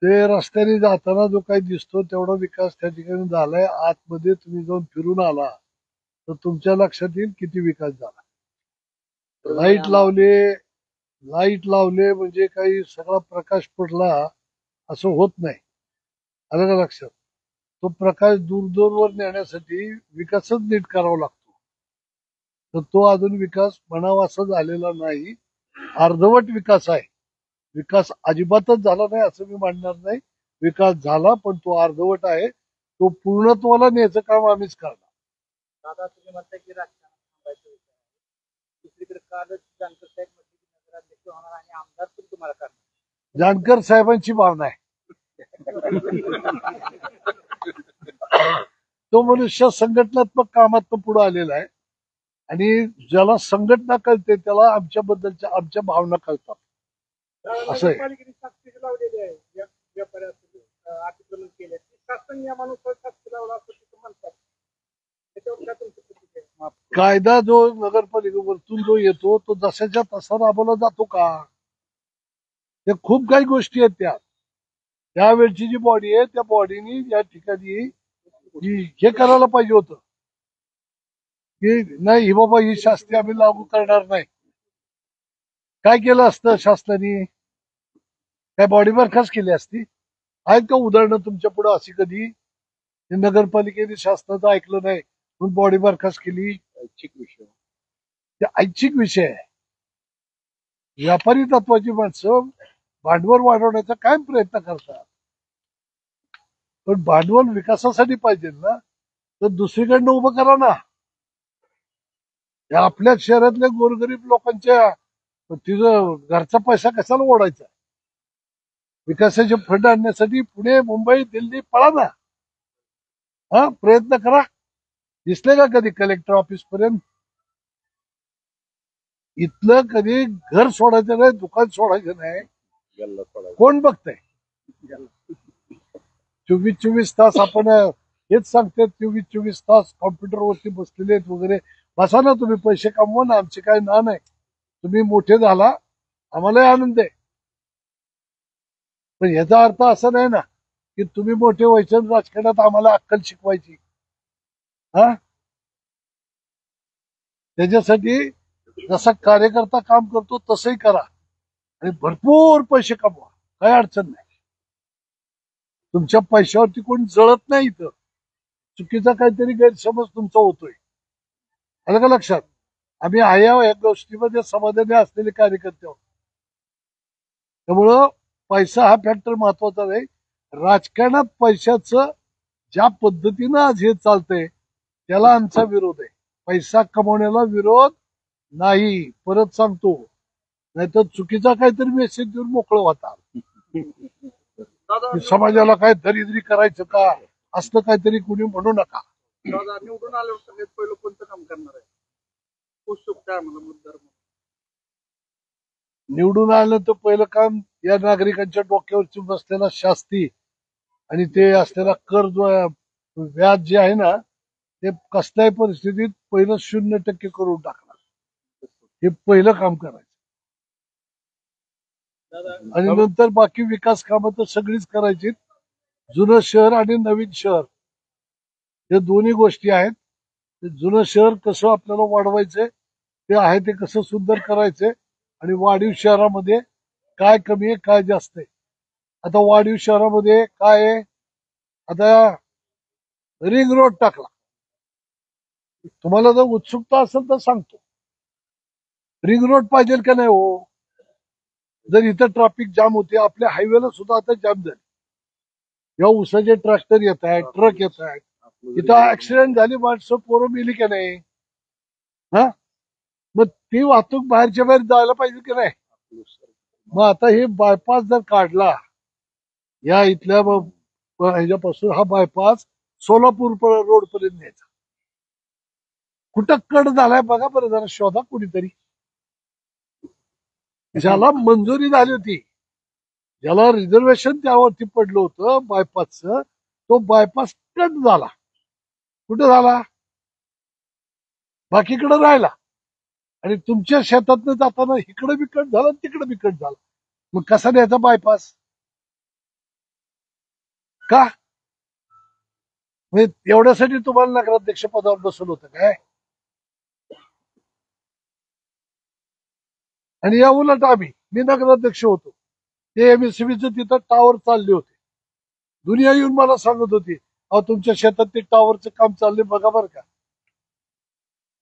ते रस्त्याने जाताना जो काही दिसतो तेवढा विकास त्या ठिकाणी झालाय. आतमध्ये तुम्ही जाऊन फिरून आला तर तुमच्या लक्षात येईल किती विकास झाला. लाईट लावले म्हणजे काही सगळा प्रकाश पडला असं होत नाही. आलं का लक्षात? तो प्रकाश दूरवर नेण्यासाठी विकासच नीट करावा लागतो. तर तो अजून विकास म्हणावा असं झालेला नाही, अर्धवट विकास आहे. विकास अजिबातच झाला नाही असं मी म्हणणार नाही. विकास झाला, पण तो अर्धवट आहे. तो पूर्णत्वाला न्यायचं काम आम्हीच करणार. दादा, तुम्ही म्हणता की राजकारण थांबायचं विषय आहे. दुसरीकडे कालच जानकर साहेब म्हटले की नगराध्यक्ष होणार आणि आमदार पण तुम्हाला करणार. जानकर साहेबांची भावना आहे. तो मनुष्य संघटनात्मक कामात तो पुढे आलेला आहे आणि ज्याला संघटना कळते त्याला आमच्याबद्दलच्या आमच्या भावना कळतात. असं आहे. नगरपालिकेने साक्षी लावलेली आहे, अतिक्रमण केले, शासन नियमानुसार साक्षी लावला असं तिथं म्हणतात. त्याच्यावर काय तुमची प्रतिक्रिया आहे? कायदा जो नगरपालिकेवरतून जो येतो तो जशाच्या तसा राबवला जातो का? ते खूप काही गोष्टी आहेत त्यावेळची जी बॉडी आहे त्या बॉडीनी या ठिकाणी हे करायला पाहिजे होतं की नाही ही बाबा ही शास्ती आम्ही लागू करणार नाही. काय केलं असतं शासनाने? काय बॉडी बरखास्त केली असती? आहेत का उदाहरणं तुमच्या पुढे अशी कधी? नगरपालिकेने शासनाचं ऐकलं नाही म्हणून बॉडी बरखास्त केली? ऐच्छिक विषय, ते ऐच्छिक विषय आहे. व्यापारी तत्वाची माणसं भांडवल वाढवण्याचा कायम प्रयत्न करतात, पण भांडवल विकासासाठी पाहिजे ना, तर दुसरीकडनं उभं करा ना. या आपल्या शहरातल्या गोरगरीब लोकांच्या तिथं घरचा पैसा कशाला ओढायचा? विकासाचे फंड आणण्यासाठी पुणे, मुंबई, दिल्ली पळा ना. हा, प्रयत्न करा. दिसले का कधी कलेक्टर ऑफिस पर्यंत? इथलं कधी घर सोडायचं नाही, दुकान सोडायचं नाही. कोण बघतंय? 24 तास आपण हेच सांगते, 24 तास कॉम्प्युटरवरती बसलेले आहेत वगैरे. बसा ना तुम्ही, पैसे कमवा ना, आमचे काय ना नाही. तुम्ही मोठे झाला, आम्हालाही आनंद आहे. पण याचा अर्थ असा नाही ना की तुम्ही मोठे व्हायचे आणि राजकारणात आम्हाला अक्कल शिकवायची. हा, त्याच्यासाठी जसा कार्यकर्ता काम करतो तसंही करा आणि भरपूर पैसे कमवा, काही अडचण नाही. तुमच्या पैशावरती कोणी जळत नाही इथं. चुकीचा काहीतरी गैरसमज तुमचा होतोय, आलं का लक्षात? आम्ही या गोष्टीमध्ये समाधानी असलेले कार्यकर्ते आहोत. त्यामुळं पैसा हा फॅक्टर महत्वाचा नाही. राजकारणात पैशाचं ज्या पद्धतीनं आज हे चालतंय त्याला आमचा विरोध आहे. पैसा कमवण्याला विरोध नाही, परत सांगतो. नाहीतर चुकीचा काहीतरी मेसेज देऊन मोकळं होता. समाजाला काय दरिद्री करायचं का असलं काहीतरी कुणी म्हणू नका. निवडून आल्यावर सगळ्यात पहिलं कोणतं काम करणार आहे? उत्सुकता आहे मला मतदार म्हणून. निवडून आलं तर पहिलं काम या नागरिकांच्या डोक्यावरची बसलेला शास्ती आणि ते असलेला कर व्याज जे आहे ना, ते कसल्याही परिस्थितीत पहिलं 0% करून टाकणार. हे पहिलं काम करायचं. आणि नंतर बाकी विकास कामं तर सगळीच करायची. जुनं शहर आणि नवीन शहर हे दोन्ही गोष्टी आहेत. ते जुनं शहर कसं आपल्याला वाढवायचंय, ते आहे ते कसं सुंदर करायचंय, आणि वाढीव शहरामध्ये काय कमी आहे काय जास्त आहे. आता वाढीव शहरामध्ये काय आहे, आता रिंग रोड टाकला. तुम्हाला जर उत्सुकता असेल तर सांगतो, रिंग रोड पाहिजे का नाही हो? जर इथं ट्रॅफिक जाम होते, आपल्या हायवेला सुद्धा आता जाम झाले. या उसाचे ट्रॅक्टर येत आहेत, ट्रक येत आहेत. इथं ऍक्सिडेंट झाली, माणसं पोरं मिली का नाही? हा, मग ती वाहतूक बाहेरच्या बाहेर जायला पाहिजे की नाही? मग आता हे बायपास जर काढला, या इथल्या ह्याच्यापासून हा बायपास सोलापूर रोड पर्यंत न्यायचा. कुठं कट झालाय बघा बरं, जरा शोधा कुणीतरी. ज्याला मंजुरी झाली होती, ज्याला रिझर्वेशन त्यावरती पडलं होतं बायपासचं, तो बायपास कट झाला. कुठं झाला? बाकीकडे राहिला. आणि तुमच्या शेतातनं जाताना इकडे बी कट झाला, तिकडे बी कट झाला. मग कसा द्यायचा बायपास? का? म्हणजे एवढ्यासाठी तुम्हाला नगराध्यक्ष पदावर बसवलं होतं काय? आणि या उलट मी नगराध्यक्ष होतो, ते एमएससीबीचं तिथं टावर चालले होते. दुनिया येऊन मला सांगत होती, अहो तुमच्या शेतात ते टावरचं काम चाललंय बघा बरं का.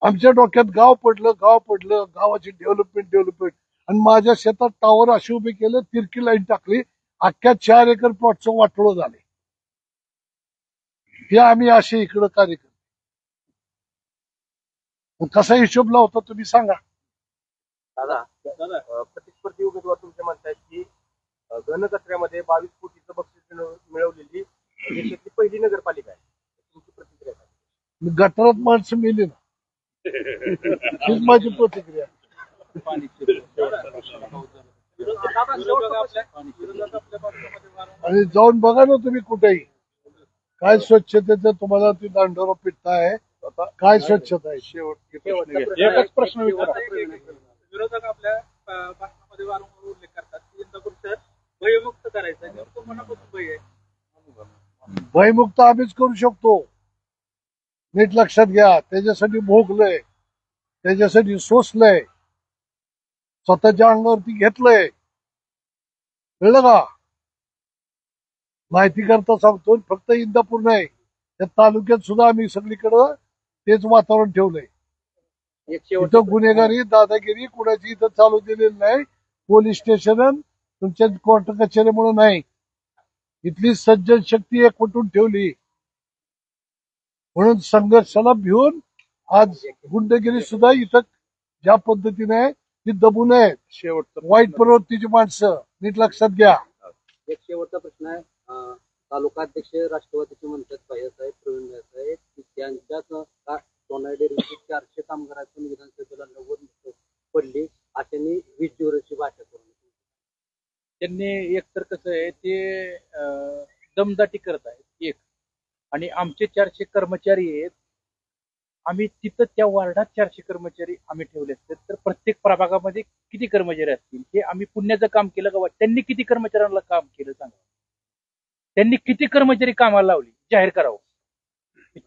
आमच्या डोक्यात गाव पडलं, गावाची डेव्हलपमेंट. आणि माझ्या शेतात टावर अशी उभे केले, तिरकी लाईन टाकली, अख्ख्या 4 एकर प्लॉटचं वाटोळं झाले. हे आम्ही असे इकडं कार्य करतो. कसा हिशोब लावता तुम्ही सांगा? दादा प्रतिस्पर्धी उमेदवार तुमचे म्हणतायत की घनकचऱ्यामध्ये 22 कोटीचं बक्षीस मिळवलेली देशातली पहिली नगरपालिका आहे. तुमची प्रतिक्रिया काय? गटारात माणसं मेली ना, हीच माझी प्रतिक्रिया. आणि जाऊन बघा ना तुम्ही कुठेही, काय स्वच्छतेचं तुम्हाला ती दांडोरा पिटताय, काय स्वच्छता आहे. एकच प्रश्न विचारा. विरोधक आपल्या भाषणामध्ये वारंवार उल्लेख करतात की इंदापूर शहर भयमुक्त करायचं आहे. तो मनापासून भय आहे. भयमुक्त आम्हीच करू शकतो, नीट लक्षात घ्या. त्याच्यासाठी भोगलंय, त्याच्यासाठी सोसलंय, स्वतःच्या अंगावरती घेतलंय, कळलं का? माहिती करता सांगतो, फक्त इंदापूर नाही, त्या तालुक्यात सुद्धा आम्ही सगळीकडं तेच वातावरण ठेवलंय. इथं गुन्हेगारी, दादागिरी कुणाची इथं चालू दिलेली नाही. पोलीस स्टेशन तुमच्या कोर्ट कचेरीमुळे नाही, इथली सज्जन शक्ती एकवटून ठेवली. म्हणून संघर्षाला भिवून आज गुंडगिरी सुद्धा इथं ज्या पद्धतीने आहे ती दबू नये. शेवटचं वाईट प्रवृत्तीची माणसं, नीट लक्षात घ्या. एक शेवटचा प्रश्न आहे. तालुका अध्यक्ष राष्ट्रवादीचे म्हणतात भैयासाहेब, प्रवीण भैयासाहेब, की त्यांच्याच सोनाई डेअरीचे 400 कामगारांतून विधानसभेला 90 पडली, अशांनी 20 जोराची भाषा करून. त्यांनी एकतर कसं आहे, ते दमदाटी करत आहेत एक, आणि आमचे 400 कर्मचारी आहेत. आम्ही तिथं त्या वार्डात 400 कर्मचारी आम्ही ठेवले असते तर प्रत्येक प्रभागामध्ये किती कर्मचारी असतील? हे आम्ही पुण्याचं काम केलं का? त्यांनी किती कर्मचाऱ्यांना काम केलं सांगा? त्यांनी किती कर्मचारी कामाला लावली? जाहीर करावं.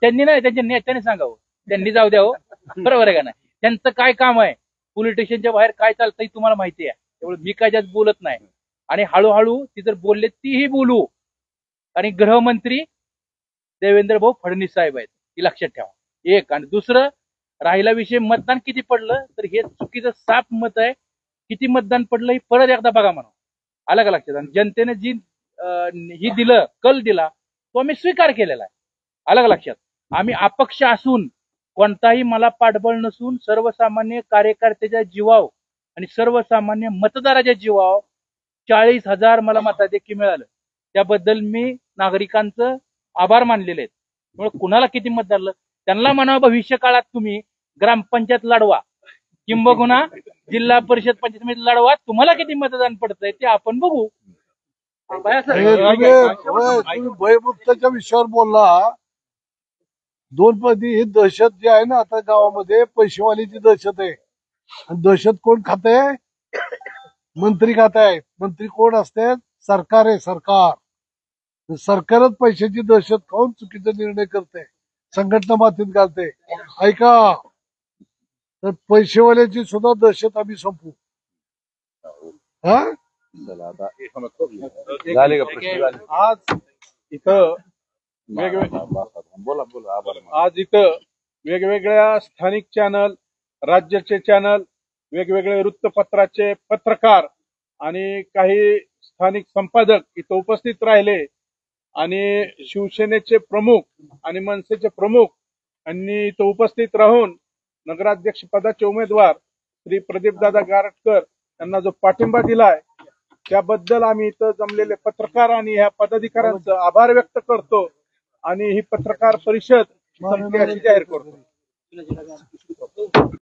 त्यांनी नाही, त्यांच्या नेत्याने सांगावं. त्यांनी जाऊ द्यावं, बरोबर आहे का नाही? त्यांचं काय काम आहे, पोलीस स्टेशनच्या बाहेर काय चालतंय तुम्हाला माहिती आहे. त्यामुळे मी काय जास्त बोलत नाही. आणि हळूहळू ती जर बोलले तीही बोलू. आणि गृहमंत्री देवेंद्र भाऊ फडणवीस साहेब आहेत, ही लक्षात ठेवा. एक. आणि दुसरं, राहिला विषय मतदान किती पडलं, तर हे चुकीचं साफ मत आहे. किती मतदान पडलं हे परत एकदा बघा म्हणा. आलं का लक्षात? आणि जनतेने जी ही दिलं, कल दिला, तो आम्ही स्वीकार केलेला आहे. आलं का लक्षात? आम्ही अपक्ष असून, कोणताही मला पाठबळ नसून, सर्वसामान्य कार्यकर्त्याच्या जीवाव आणि सर्वसामान्य मतदाराच्या जीवाव 40,000 मला मताधिक्य मिळालं. त्याबद्दल मी नागरिकांचं आभार मानलेले आहेत. त्यामुळे कुणाला किती मत झालं त्यांना म्हणावं, भविष्य काळात तुम्ही ग्रामपंचायत लढवा, किंबहुना जिल्हा परिषद पंचायत समिती लढवा. तुम्हाला किती मतदान पडतंय ते आपण बघू. तुम्ही भयमुक्ताच्या विषयावर बोलला. 2 पदी ही दहशत जी आहे ना आता गावामध्ये, पैसेवालीची दहशत आहे. आणि दहशत कोण खात आहे? मंत्री खात आहेत. मंत्री कोण असते? सरकार आहे, सरकार. सरकारच पैशाची दहशत खाऊन चुकीचा निर्णय करते, संघटना मातीत घालते. ऐका, तर पैसेवाल्याची सुद्धा दहशत आम्ही संपू. हा, झाले का प्रश्न? आज इथं आज इथं वेगवेगळ्या स्थानिक चॅनल, राज्याचे चॅनल, वेगवेगळे वृत्तपत्राचे पत्रकार आणि काही स्थानिक संपादक इथं उपस्थित राहिले. आणि शिवसेनेचे प्रमुख आणि मनसेचे प्रमुख यांनी इथं उपस्थित राहून नगराध्यक्ष पदाचे उमेदवार श्री प्रदीपदादा गारटकर यांना जो पाठिंबा दिलाय त्याबद्दल आम्ही इथं जमलेले पत्रकार आणि ह्या पदाधिकाऱ्यांचा आभार व्यक्त करतो. आणि ही पत्रकार परिषद संपली अशी जाहीर करतो.